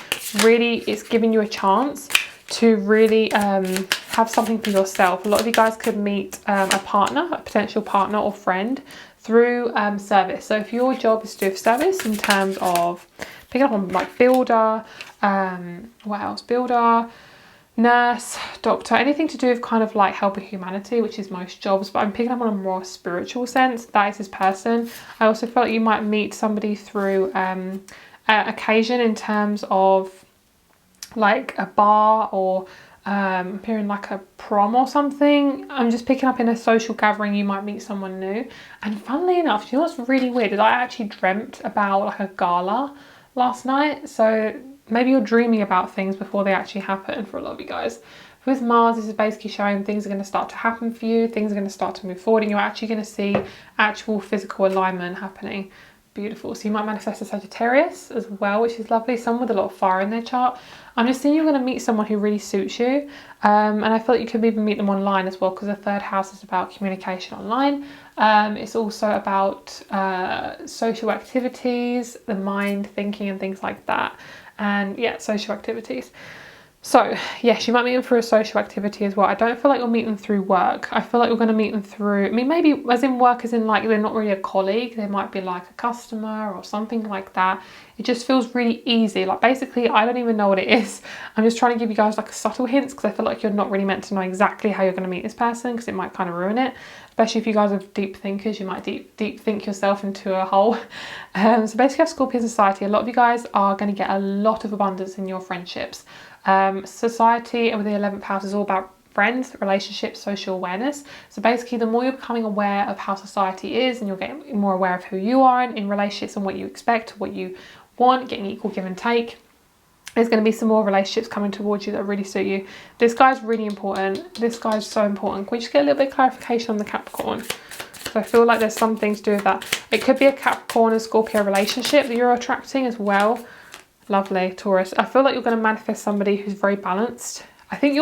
really it's giving you a chance to really have something for yourself. A lot of you guys could meet a partner, a potential partner or friend through service. So if your job is to do service in terms of picking up on like builder, what else? Builder, nurse, doctor, anything to do with kind of like helping humanity, which is most jobs, but I'm picking up on a more spiritual sense. That is this person. I also feel like you might meet somebody through an occasion in terms of like a bar or appearing like a prom or something. I'm just picking up in a social gathering you might meet someone new. And funnily enough, you know what's really weird is I actually dreamt about like a gala last night. So maybe you're dreaming about things before they actually happen for a lot of you guys. With Mars, this is basically showing things are going to start to happen for you. Things are going to start to move forward and you're actually going to see actual physical alignment happening. Beautiful. So you might manifest a Sagittarius as well, which is lovely. Someone with a lot of fire in their chart. I'm just seeing you're going to meet someone who really suits you. And I feel like you could even meet them online as well, because the 3rd house is about communication online. It's also about social activities, the mind, thinking and things like that. And yeah, social activities. So yes, you might meet them through a social activity as well. I don't feel like you'll meet them through work. I feel like you're going to meet them through, I mean, maybe as in work, as in like they're not really a colleague. They might be like a customer or something like that. It just feels really easy. Like basically, I don't even know what it is. I'm just trying to give you guys like subtle hints, because I feel like you're not really meant to know exactly how you're going to meet this person, because it might kind of ruin it. Especially if you guys are deep thinkers, you might deep think yourself into a hole. So basically, Scorpio society, a lot of you guys are going to get a lot of abundance in your friendships. Society and with the 11th house is all about friends, relationships, social awareness. So basically, the more you're becoming aware of how society is and you're getting more aware of who you are in relationships and what you expect, what you want, getting equal give and take, there's going to be some more relationships coming towards you that really suit you. This guy's really important. This guy's so important. Can we just get a little bit of clarification on the Capricorn? So I feel like there's something to do with that. It could be a Capricorn and Scorpio relationship that you're attracting as well. Lovely, Taurus. I feel like you're going to manifest somebody who's very balanced. I think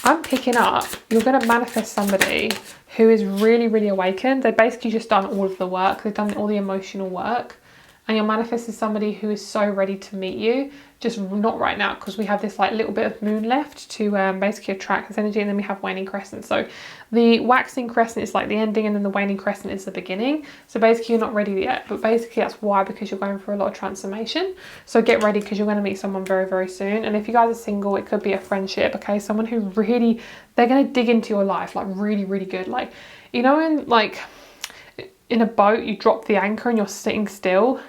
I'm picking up, you're going to manifest somebody who is really, really awakened. They've basically just done all of the work. They've done all the emotional work. And you're manifesting somebody who is so ready to meet you, just not right now, because we have this like little bit of moon left to basically attract this energy, and then we have waning crescent. So the waxing crescent is like the ending, and then the waning crescent is the beginning. So basically you're not ready yet, but basically that's why, because you're going through a lot of transformation. So get ready, because you're going to meet someone very, very soon. And if you guys are single, it could be a friendship, okay? Someone who really, they're going to dig into your life, like really, really good. Like, you know, in a boat, you drop the anchor and you're sitting still.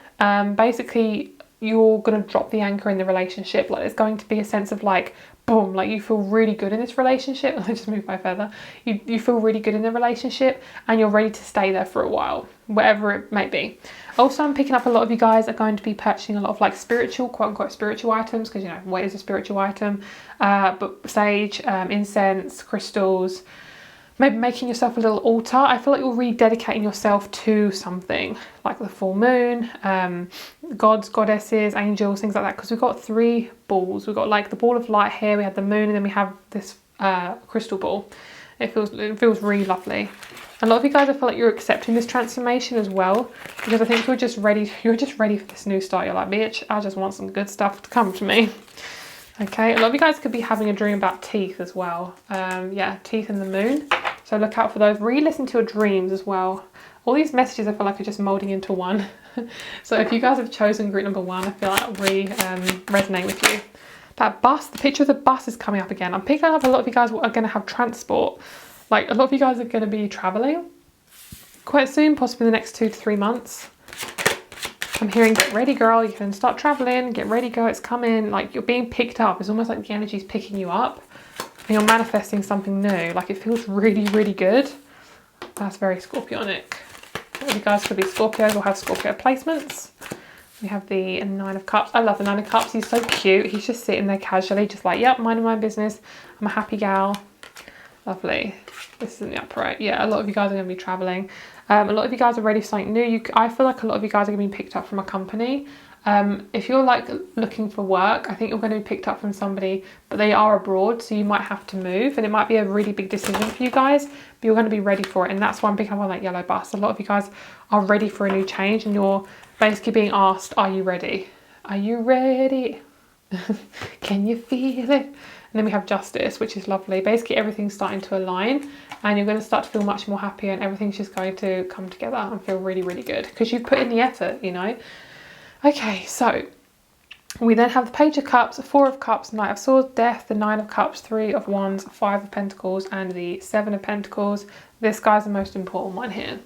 Basically you're going to drop the anchor in the relationship. Like there's going to be a sense of like, boom, like you feel really good in this relationship. I just moved my feather. You feel really good in the relationship and you're ready to stay there for a while, whatever it may be. Also, I'm picking up a lot of you guys are going to be purchasing a lot of like spiritual, quote unquote spiritual items, because you know, what is a spiritual item? But sage, incense, crystals, maybe making yourself a little altar. I feel like you're really dedicating yourself to something, like the full moon, gods, goddesses, angels, things like that. Because we've got 3 balls. We've got like the ball of light here, we have the moon, and then we have this crystal ball. It feels really lovely. A lot of you guys, I feel like you're accepting this transformation as well, because I think you're just ready for this new start. You're like, bitch, I just want some good stuff to come to me. Okay, a lot of you guys could be having a dream about teeth as well. Yeah, teeth and the moon. So look out for those. Re-listen to your dreams as well. All these messages I feel like are just molding into one. So if you guys have chosen group number 1, I feel like it'll really resonate with you. That bus, the picture of the bus is coming up again. I'm picking up a lot of you guys are going to have transport. Like a lot of you guys are going to be traveling quite soon, possibly in the next 2 to 3 months. I'm hearing, get ready, girl. You can start traveling. Get ready, girl. It's coming. Like you're being picked up. It's almost like the energy's picking you up and you're manifesting something new. Like it feels really, really good. That's very Scorpionic. You guys could be Scorpios or have Scorpio placements. We have the 9 of Cups. I love the 9 of Cups. He's so cute. He's just sitting there casually, just like, yep, minding my own business. I'm a happy gal. Lovely. This is in the upright. Yeah, a lot of you guys are going to be traveling. A lot of you guys are ready for something new. I feel like a lot of you guys are going to be picked up from a company. If you're like looking for work, I think you're going to be picked up from somebody, but they are abroad, so you might have to move, and it might be a really big decision for you guys, but you're going to be ready for it. And that's why I'm picking up on that yellow bus. A lot of you guys are ready for a new change, and you're basically being asked, are you ready? Are you ready? Can you feel it? And then we have Justice, which is lovely. Basically everything's starting to align and you're going to start to feel much more happy and everything's just going to come together and feel really, really good because you've put in the effort, you know. Okay, so we then have the Page of Cups, 4 of Cups, Knight of Swords, Death, the 9 of Cups, 3 of Wands, 5 of Pentacles and the 7 of Pentacles. This guy's the most important one here.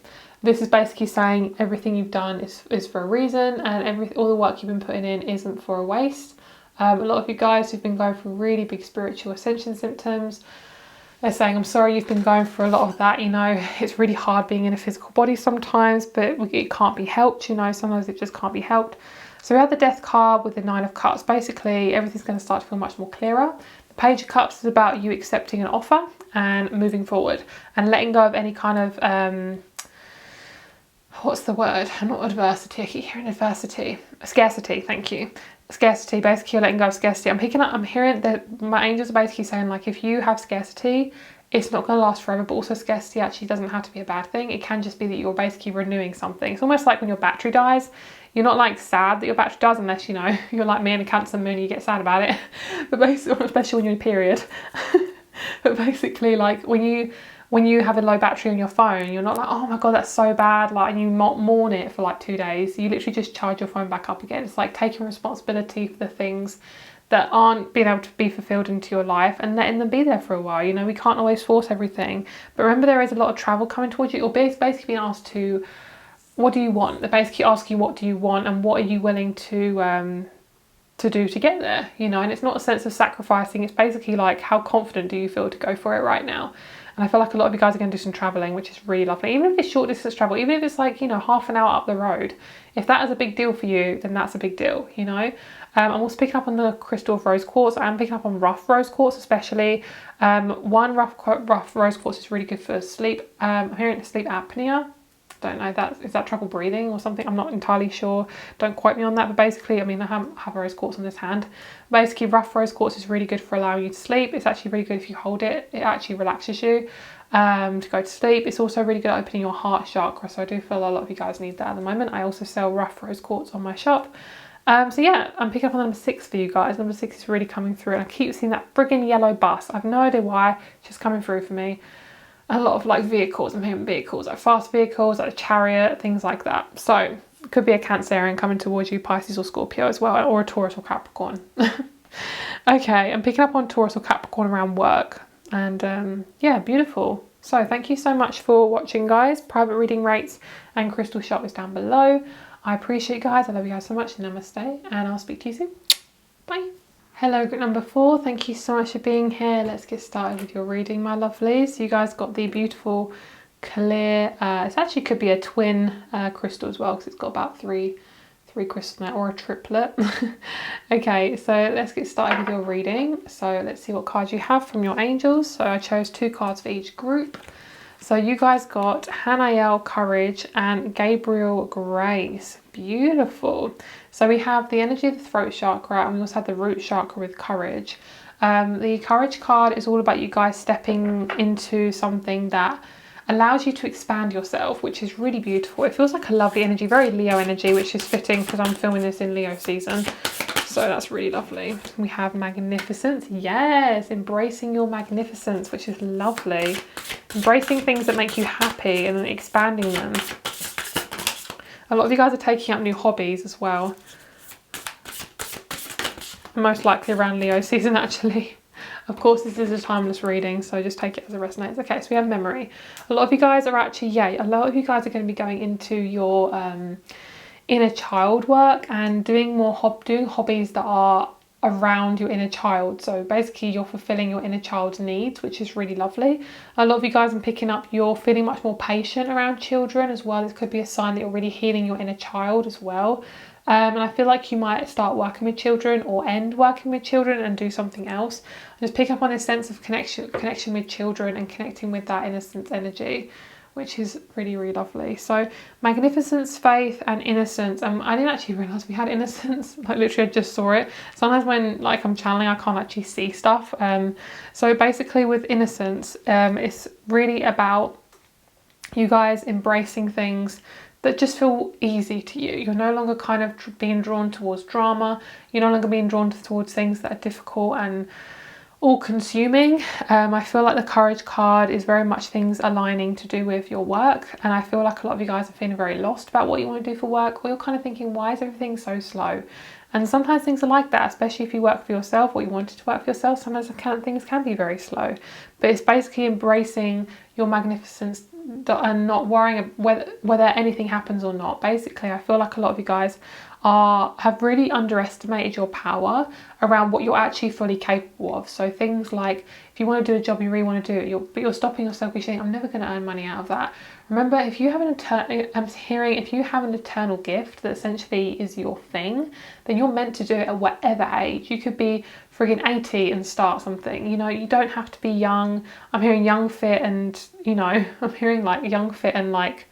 This is basically saying everything you've done is for a reason and all the work you've been putting in isn't for a waste. A lot of you guys who've been going through really big spiritual ascension symptoms, they're saying, I'm sorry you've been going through a lot of that, you know, it's really hard being in a physical body sometimes, but it can't be helped, you know, sometimes it just can't be helped. So we have the Death card with the 9 of Cups. Basically, everything's going to start to feel much more clearer. The Page of Cups is about you accepting an offer and moving forward and letting go of any kind of, what's the word? Not adversity, I keep hearing adversity. Scarcity, thank you. Scarcity, basically you're letting go of scarcity. I'm hearing that my angels are basically saying like if you have scarcity, it's not going to last forever, but also scarcity actually doesn't have to be a bad thing. It can just be that you're basically renewing something. It's almost like when your battery dies, you're not like sad that your battery dies unless, you know, you're like me in a Cancer moon and you get sad about it. But basically, especially when you're in period. But basically like when you have a low battery on your phone, you're not like, oh my God, that's so bad. Like, and you mourn it for like 2 days. You literally just charge your phone back up again. It's like taking responsibility for the things that aren't being able to be fulfilled into your life and letting them be there for a while. You know, we can't always force everything. But remember, there is a lot of travel coming towards you. You're basically being asked to, what do you want? They're basically asking, what do you want? And what are you willing to do to get there? You know, and it's not a sense of sacrificing. It's basically like, how confident do you feel to go for it right now? And I feel like a lot of you guys are going to do some traveling, which is really lovely. Even if it's short distance travel, even if it's like, you know, half an hour up the road, if that is a big deal for you, then that's a big deal, you know. I'm also picking up on the crystal of rose quartz. I'm picking up on rough rose quartz, especially. One rough rose quartz is really good for sleep. I'm hearing sleep apnea. Don't know, is that trouble breathing or something? I'm not entirely sure. Don't quote me on that. But basically, I mean, I have rose quartz on this hand. Basically, rough rose quartz is really good for allowing you to sleep. It's actually really good if you hold it. It actually relaxes you to go to sleep. It's also really good at opening your heart chakra. So I do feel a lot of you guys need that at the moment. I also sell rough rose quartz on my shop. So yeah, I'm picking up on number 6 for you guys. Number 6 is really coming through. And I keep seeing that friggin' yellow bus. I've no idea why. It's just coming through for me. A lot of like vehicles, I'm hearing vehicles, like fast vehicles, like a chariot, things like that. So it could be a Cancerian coming towards you, Pisces or Scorpio as well, or a Taurus or Capricorn. Okay, I'm picking up on Taurus or Capricorn around work. And yeah, beautiful. So thank you so much for watching, guys. Private reading rates and crystal shop is down below. I appreciate you guys. I love you guys so much. Namaste, and I'll speak to you soon. Bye. Hello, group number 4. Thank you so much for being here. Let's get started with your reading, my lovelies. You guys got the beautiful clear, it actually could be a twin crystal as well, because it's got about three crystals in it, or a triplet. Okay, so let's get started with your reading. So let's see what cards you have from your angels. So I chose 2 cards for each group. So you guys got Hanael, Courage, and Gabriel, Grace. Beautiful. So we have the energy of the throat chakra, and we also have the root chakra with courage. The courage card is all about you guys stepping into something that allows you to expand yourself, which is really beautiful. It feels like a lovely energy, very Leo energy, which is fitting because I'm filming this in Leo season. So that's really lovely. We have magnificence. Yes, embracing your magnificence, which is lovely. Embracing things that make you happy and then expanding them. A lot of you guys are taking up new hobbies as well. Most likely around Leo season, actually. Of course, this is a timeless reading, so just take it as it resonates. Okay, so we have memory. A lot of you guys are actually, a lot of you guys are going to be going into your inner child work and doing more doing hobbies that are around your inner child. So basically you're fulfilling your inner child's needs, which is really lovely. A lot of you guys I'm picking up, you're feeling much more patient around children as well. This could be a sign that you're really healing your inner child as well. And I feel like you might start working with children or end working with children and do something else. Just pick up on this sense of connection with children and connecting with that innocence energy, which is really, really lovely. So magnificence, faith and innocence. I didn't actually realise we had innocence. Like literally I just saw it. Sometimes when like I'm channeling, I can't actually see stuff. So basically with innocence, it's really about you guys embracing things that just feel easy to you. You're no longer kind of being drawn towards drama. You're no longer being drawn towards things that are difficult and all-consuming. I feel like the courage card is very much things aligning to do with your work, and I feel like a lot of you guys are feeling very lost about what you want to do for work, or you're kind of thinking, why is everything so slow? And sometimes things are like that, especially if you work for yourself or you wanted to work for yourself. Sometimes things can be very slow, but it's basically embracing your magnificence and not worrying whether anything happens or not. Basically, I feel like a lot of you guys have really underestimated your power around what you're actually fully capable of. So things like if you want to do a job you really want to do it, but you're stopping yourself, you're saying, I'm never going to earn money out of that. Remember, if you have if you have an eternal gift that essentially is your thing, then you're meant to do it at whatever age. You could be friggin' 80 and start something. You know, you don't have to be young. I'm hearing young, fit, and I'm hearing like young, fit, and like,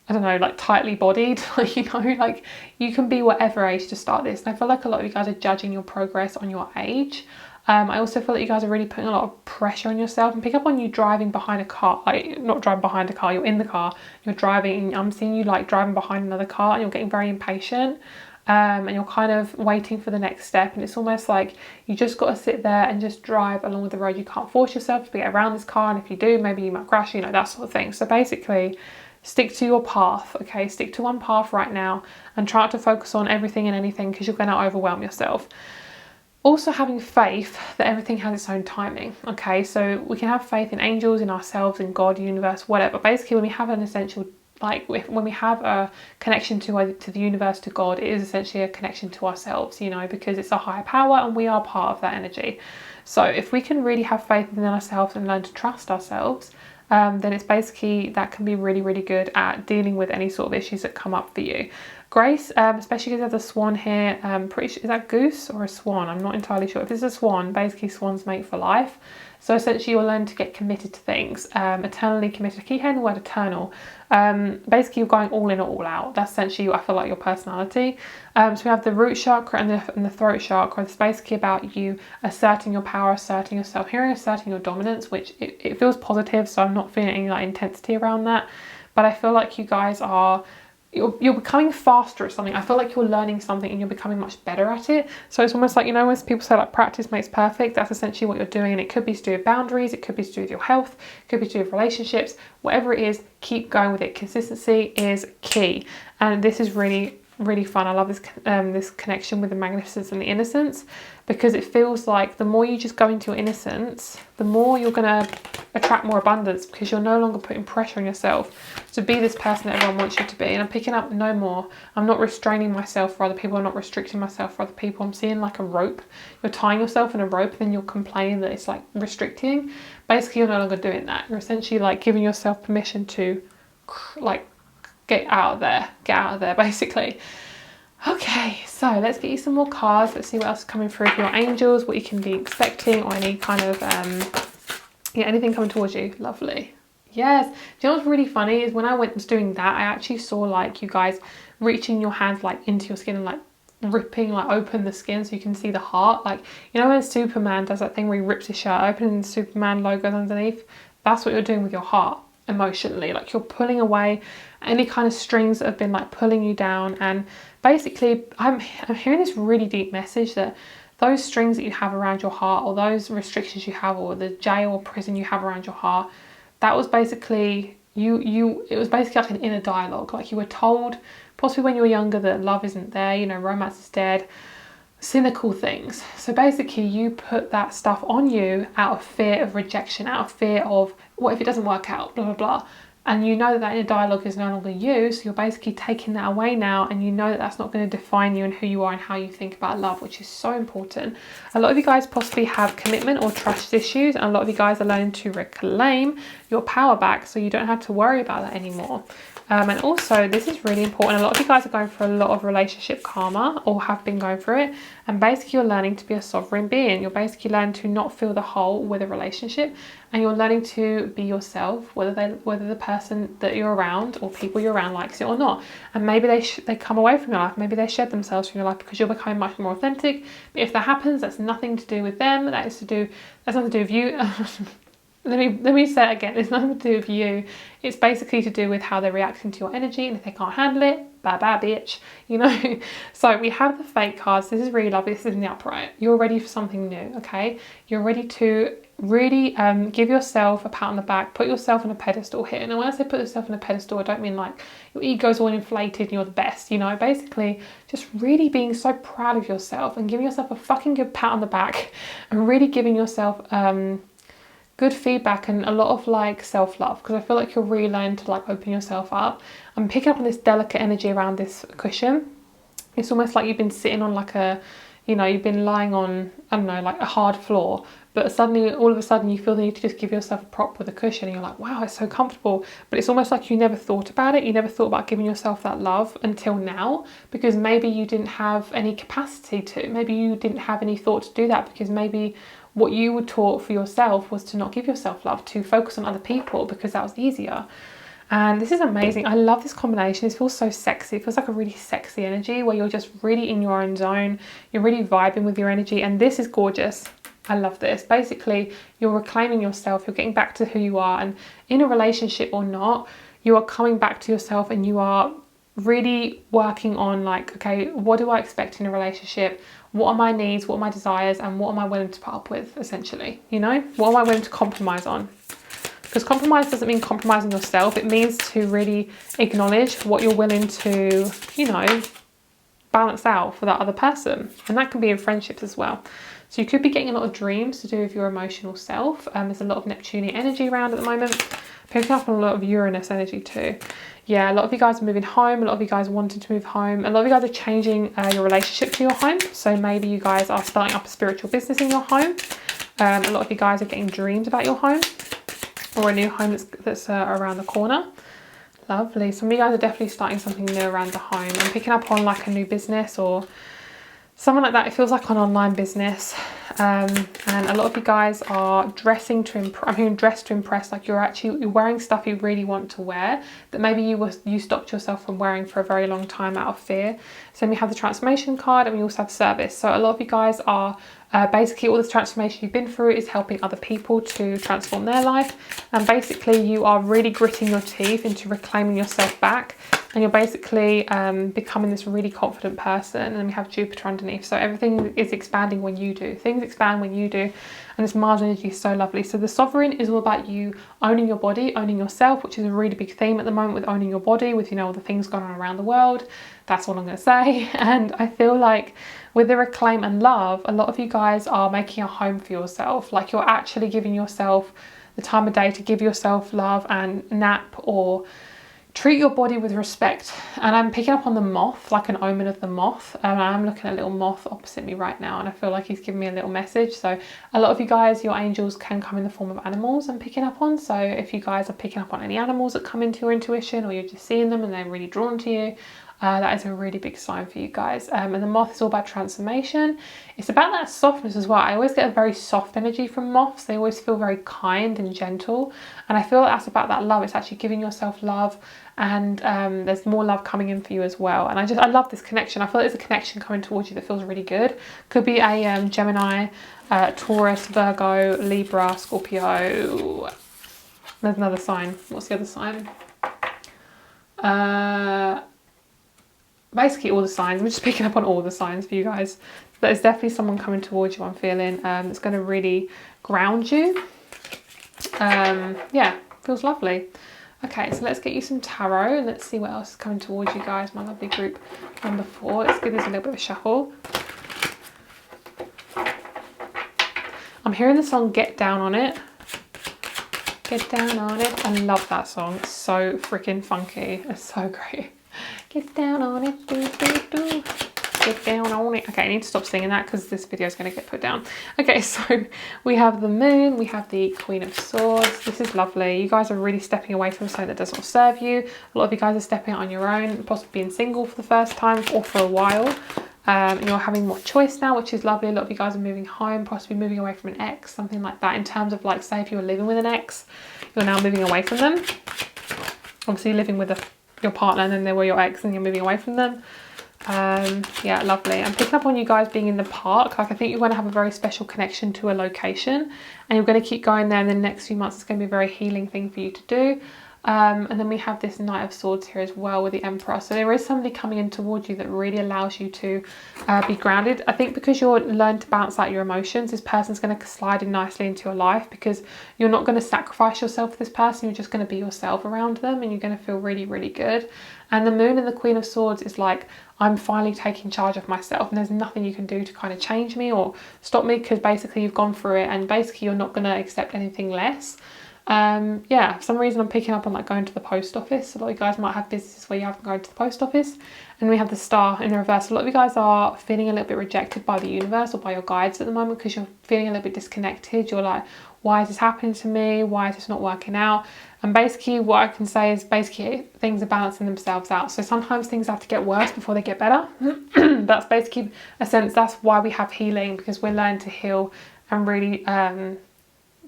I don't know, like tightly bodied. Like, like you can be whatever age to start this. And I feel like a lot of you guys are judging your progress on your age. I also feel like you guys are really putting a lot of pressure on yourself, and pick up on you driving behind a car, like not driving behind a car, you're in the car, you're driving, and I'm seeing you like driving behind another car and you're getting very impatient. And you're kind of waiting for the next step, and it's almost like you just got to sit there and just drive along with the road. You can't force yourself to get around this car, and if you do, maybe you might crash, that sort of thing. So basically, stick to your path, okay? Stick to one path right now and try not to focus on everything and anything, because you're going to overwhelm yourself. Also having faith that everything has its own timing, okay? So we can have faith in angels, in ourselves, in God, universe, whatever. Basically, when we have an essential, like when we have a connection to the universe, to God, it is essentially a connection to ourselves, because it's a higher power and we are part of that energy. So if we can really have faith in ourselves and learn to trust ourselves, then it's basically, that can be really, really good at dealing with any sort of issues that come up for you. Grace, especially because there's a swan here, pretty sure, is that goose or a swan? I'm not entirely sure. If it's a swan, basically swans mate for life. So essentially you'll learn to get committed to things, eternally committed. I keep hearing the word eternal. Basically you're going all in or all out. That's essentially, I feel like, your personality. So we have the root chakra and the throat chakra. It's basically about you asserting your power, asserting yourself, asserting your dominance, which it feels positive. So I'm not feeling any like intensity around that. But I feel like you guys are, you're becoming faster at something. I feel like you're learning something and you're becoming much better at it. So it's almost like, when people say like practice makes perfect, that's essentially what you're doing. And it could be to do with boundaries, it could be to do with your health, it could be to do with relationships, whatever it is, keep going with it. Consistency is key. And this is really, really fun. I love this this connection with the magnificence and the innocence, because it feels like the more you just go into your innocence, the more you're going to attract more abundance, because you're no longer putting pressure on yourself to be this person that everyone wants you to be. And I'm picking up no more. I'm not restraining myself for other people. I'm not restricting myself for other people. I'm seeing like a rope. You're tying yourself in a rope, and then you're complaining that it's like restricting. Basically, you're no longer doing that. You're essentially like giving yourself permission to like get out of there basically. Okay, so let's get you some more cards. Let's see what else is coming through for your angels, what you can be expecting, or any kind of anything coming towards you. Lovely. Yes. Do you know what's really funny is when I was doing that, I actually saw like you guys reaching your hands like into your skin and like ripping like open the skin so you can see the heart. Like, you know when Superman does that thing where he rips his shirt open and the Superman logo's underneath? That's what you're doing with your heart emotionally. Like, you're pulling away any kind of strings that have been like pulling you down. And basically I'm hearing this really deep message that those strings that you have around your heart, or those restrictions you have, or the jail or prison you have around your heart, that was basically it was basically like an inner dialogue. Like, you were told possibly when you were younger that love isn't there, you know, romance is dead, cynical things. So basically you put that stuff on you out of fear of rejection, out of fear of what if it doesn't work out, blah blah blah. And you know that inner dialogue is no longer you, so you're basically taking that away now, and you know that that's not going to define you and who you are and how you think about love, which is so important. A lot of you guys possibly have commitment or trust issues, and a lot of you guys are learning to reclaim your power back so you don't have to worry about that anymore. And also, this is really important. A lot of you guys are going through a lot of relationship karma, or have been going through it. And basically, you're learning to be a sovereign being. You're basically learning to not fill the hole with a relationship, and you're learning to be yourself, whether the person that you're around or people you're around likes it or not. And maybe they come away from your life. Maybe they shed themselves from your life because you're becoming much more authentic. But if that happens, that's nothing to do with them. That's nothing to do with you. Let me say it again. It's nothing to do with you. It's basically to do with how they're reacting to your energy, and if they can't handle it, bye bye bitch, you know. So we have the fate cards. This is really lovely. This is in the upright. You're ready for something new, okay? You're ready to really give yourself a pat on the back, put yourself on a pedestal here. And when I say put yourself on a pedestal, I don't mean like your ego's all inflated and you're the best, you know. Basically just really being so proud of yourself and giving yourself a fucking good pat on the back, and really giving yourself good feedback and a lot of like self-love, because I feel like you're really learning to like open yourself up. I'm picking up on this delicate energy around this cushion. It's almost like you've been sitting on like a, you know, you've been lying on, I don't know, like a hard floor, but suddenly all of a sudden you feel the need to just give yourself a prop with a cushion, and you're like, wow, it's so comfortable. But it's almost like you never thought about it. You never thought about giving yourself that love until now, because maybe you didn't have any capacity to. Maybe you didn't have any thought to do that, because maybe what you were taught for yourself was to not give yourself love, to focus on other people because that was easier. And this is amazing. I love this combination. This feels so sexy. It feels like a really sexy energy where you're just really in your own zone. You're really vibing with your energy, and this is gorgeous. I love this. Basically, you're reclaiming yourself. You're getting back to who you are, and in a relationship or not, you are coming back to yourself, and you are really working on like, okay, what do I expect in a relationship? What are my needs? What are my desires? And what am I willing to put up with, essentially? You know, what am I willing to compromise on? Because compromise doesn't mean compromising yourself. It means to really acknowledge what you're willing to, you know, balance out for that other person. And that can be in friendships as well. So you could be getting a lot of dreams to do with your emotional self. There's a lot of Neptunian energy around at the moment. Picking up on a lot of Uranus energy too. Yeah, a lot of you guys are moving home. A lot of you guys wanting to move home. A lot of you guys are changing your relationship to your home. So maybe you guys are starting up a spiritual business in your home. A lot of you guys are getting dreams about your home, or a new home that's around the corner. Lovely. Some of you guys are definitely starting something new around the home. I'm picking up on like a new business or something like that. It feels like an online business. And a lot of you guys are dressing to impress. I'm hearing dress to impress, like you're wearing stuff you really want to wear that maybe you stopped yourself from wearing for a very long time out of fear. So we have the transformation card, and we also have service. So a lot of you guys are basically, all this transformation you've been through is helping other people to transform their life. And basically you are really gritting your teeth into reclaiming yourself back. And you're basically becoming this really confident person. And then we have Jupiter underneath. So everything is expanding when you do. Things expand when you do. And this Mars energy is so lovely. So the sovereign is all about you owning your body, owning yourself, which is a really big theme at the moment with owning your body, with, you know, all the things going on around the world. That's all I'm going to say. And I feel like with the reclaim and love, a lot of you guys are making a home for yourself. Like you're actually giving yourself the time of day to give yourself love and nap, or treat your body with respect. And I'm picking up on the moth, like an omen of the moth. I'm looking at a little moth opposite me right now, and I feel like he's giving me a little message. So a lot of you guys, your angels can come in the form of animals I'm picking up on. So if you guys are picking up on any animals that come into your intuition, or you're just seeing them and they're really drawn to you, that is a really big sign for you guys. And the moth is all about transformation. It's about that softness as well. I always get a very soft energy from moths. They always feel very kind and gentle. And I feel that's about that love. It's actually giving yourself love, and there's more love coming in for you as well. And I love this connection. I feel there's a connection coming towards you that feels really good. Could be a Gemini, Taurus, Virgo, Libra, Scorpio. There's another sign. What's the other sign? Basically all the signs. I'm just picking up on all the signs for you guys. There's definitely someone coming towards you, I'm feeling, that's going to really ground you. Yeah, feels lovely. Okay, so let's get you some tarot and let's see what else is coming towards you guys, my lovely group number 4. Let's give this a little bit of a shuffle. I'm hearing the song Get Down on It. Get Down on It. I love that song. It's so freaking funky. It's so great. Get down on it. Do, do, do. Get down on it. Okay, I need to stop singing that because this video is going to get put down. Okay, so we have the moon. We have the Queen of Swords. This is lovely. You guys are really stepping away from something that does not serve you. A lot of you guys are stepping out on your own, possibly being single for the first time or for a while. And you're having more choice now, which is lovely. A lot of you guys are moving home, possibly moving away from an ex, something like that. In terms of, like, say if you were living with an ex, you're now moving away from them. Obviously living with your partner and then they were your ex and you're moving away from them. Yeah, lovely. I'm picking up on you guys being in the park. Like, I think you're going to have a very special connection to a location and you're going to keep going there, and the next few months it's going to be a very healing thing for you to do. And then we have this Knight of Swords here as well with the Emperor. So there is somebody coming in towards you that really allows you to be grounded. I think because you're learned to balance out your emotions, this person's going to slide in nicely into your life because you're not going to sacrifice yourself for this person. You're just going to be yourself around them and you're going to feel really, really good. And the Moon and the Queen of Swords is like, I'm finally taking charge of myself and there's nothing you can do to kind of change me or stop me, because basically you've gone through it and basically you're not going to accept anything less. Yeah, for some reason I'm picking up on like going to the post office. A lot of you guys might have businesses where you have to go to the post office. And we have the Star in the reverse. A lot of you guys are feeling a little bit rejected by the universe or by your guides at the moment because you're feeling a little bit disconnected. You're like, why is this happening to me? Why is this not working out? And basically what I can say is basically things are balancing themselves out. So sometimes things have to get worse before they get better. That's basically a sense, that's why we have healing, because we're learning to heal and really,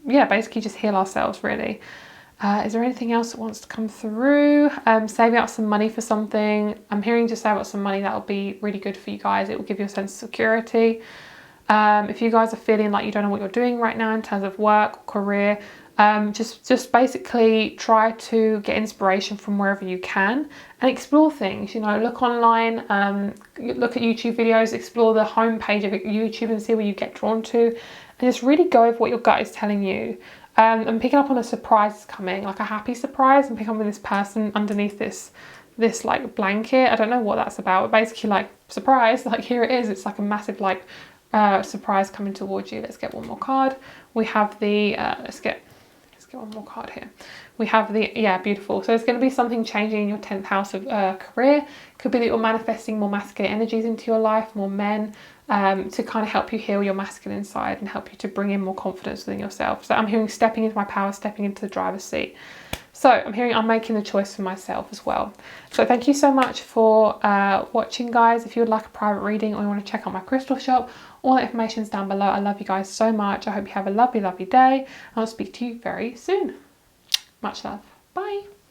yeah, basically just heal ourselves really. Is there anything else that wants to come through? Saving up some money for something. I'm hearing to save up some money. That will be really good for you guys. It will give you a sense of security. If you guys are feeling like you don't know what you're doing right now in terms of work or career, just basically try to get inspiration from wherever you can and explore things. You know, look online, look at YouTube videos, explore the homepage of YouTube and see where you get drawn to, and just really go with what your gut is telling you. I'm picking up on a surprise coming, like a happy surprise. I'm picking up with this person underneath this like blanket. I don't know what that's about, but basically like surprise, like here it is. It's like a massive like surprise coming towards you. Let's get one more card. We have the let's get one more card here. We have the, yeah, beautiful. So it's going to be something changing in your 10th house of career. Could be that you're manifesting more masculine energies into your life, more men, to kind of help you heal your masculine side and help you to bring in more confidence within yourself. So I'm hearing stepping into my power, stepping into the driver's seat. So I'm hearing I'm making the choice for myself as well. So thank you so much for watching, guys. If you would like a private reading or you want to check out my crystal shop, all the information is down below. I love you guys so much. I hope you have a lovely, lovely day. I'll speak to you very soon. Much love. Bye.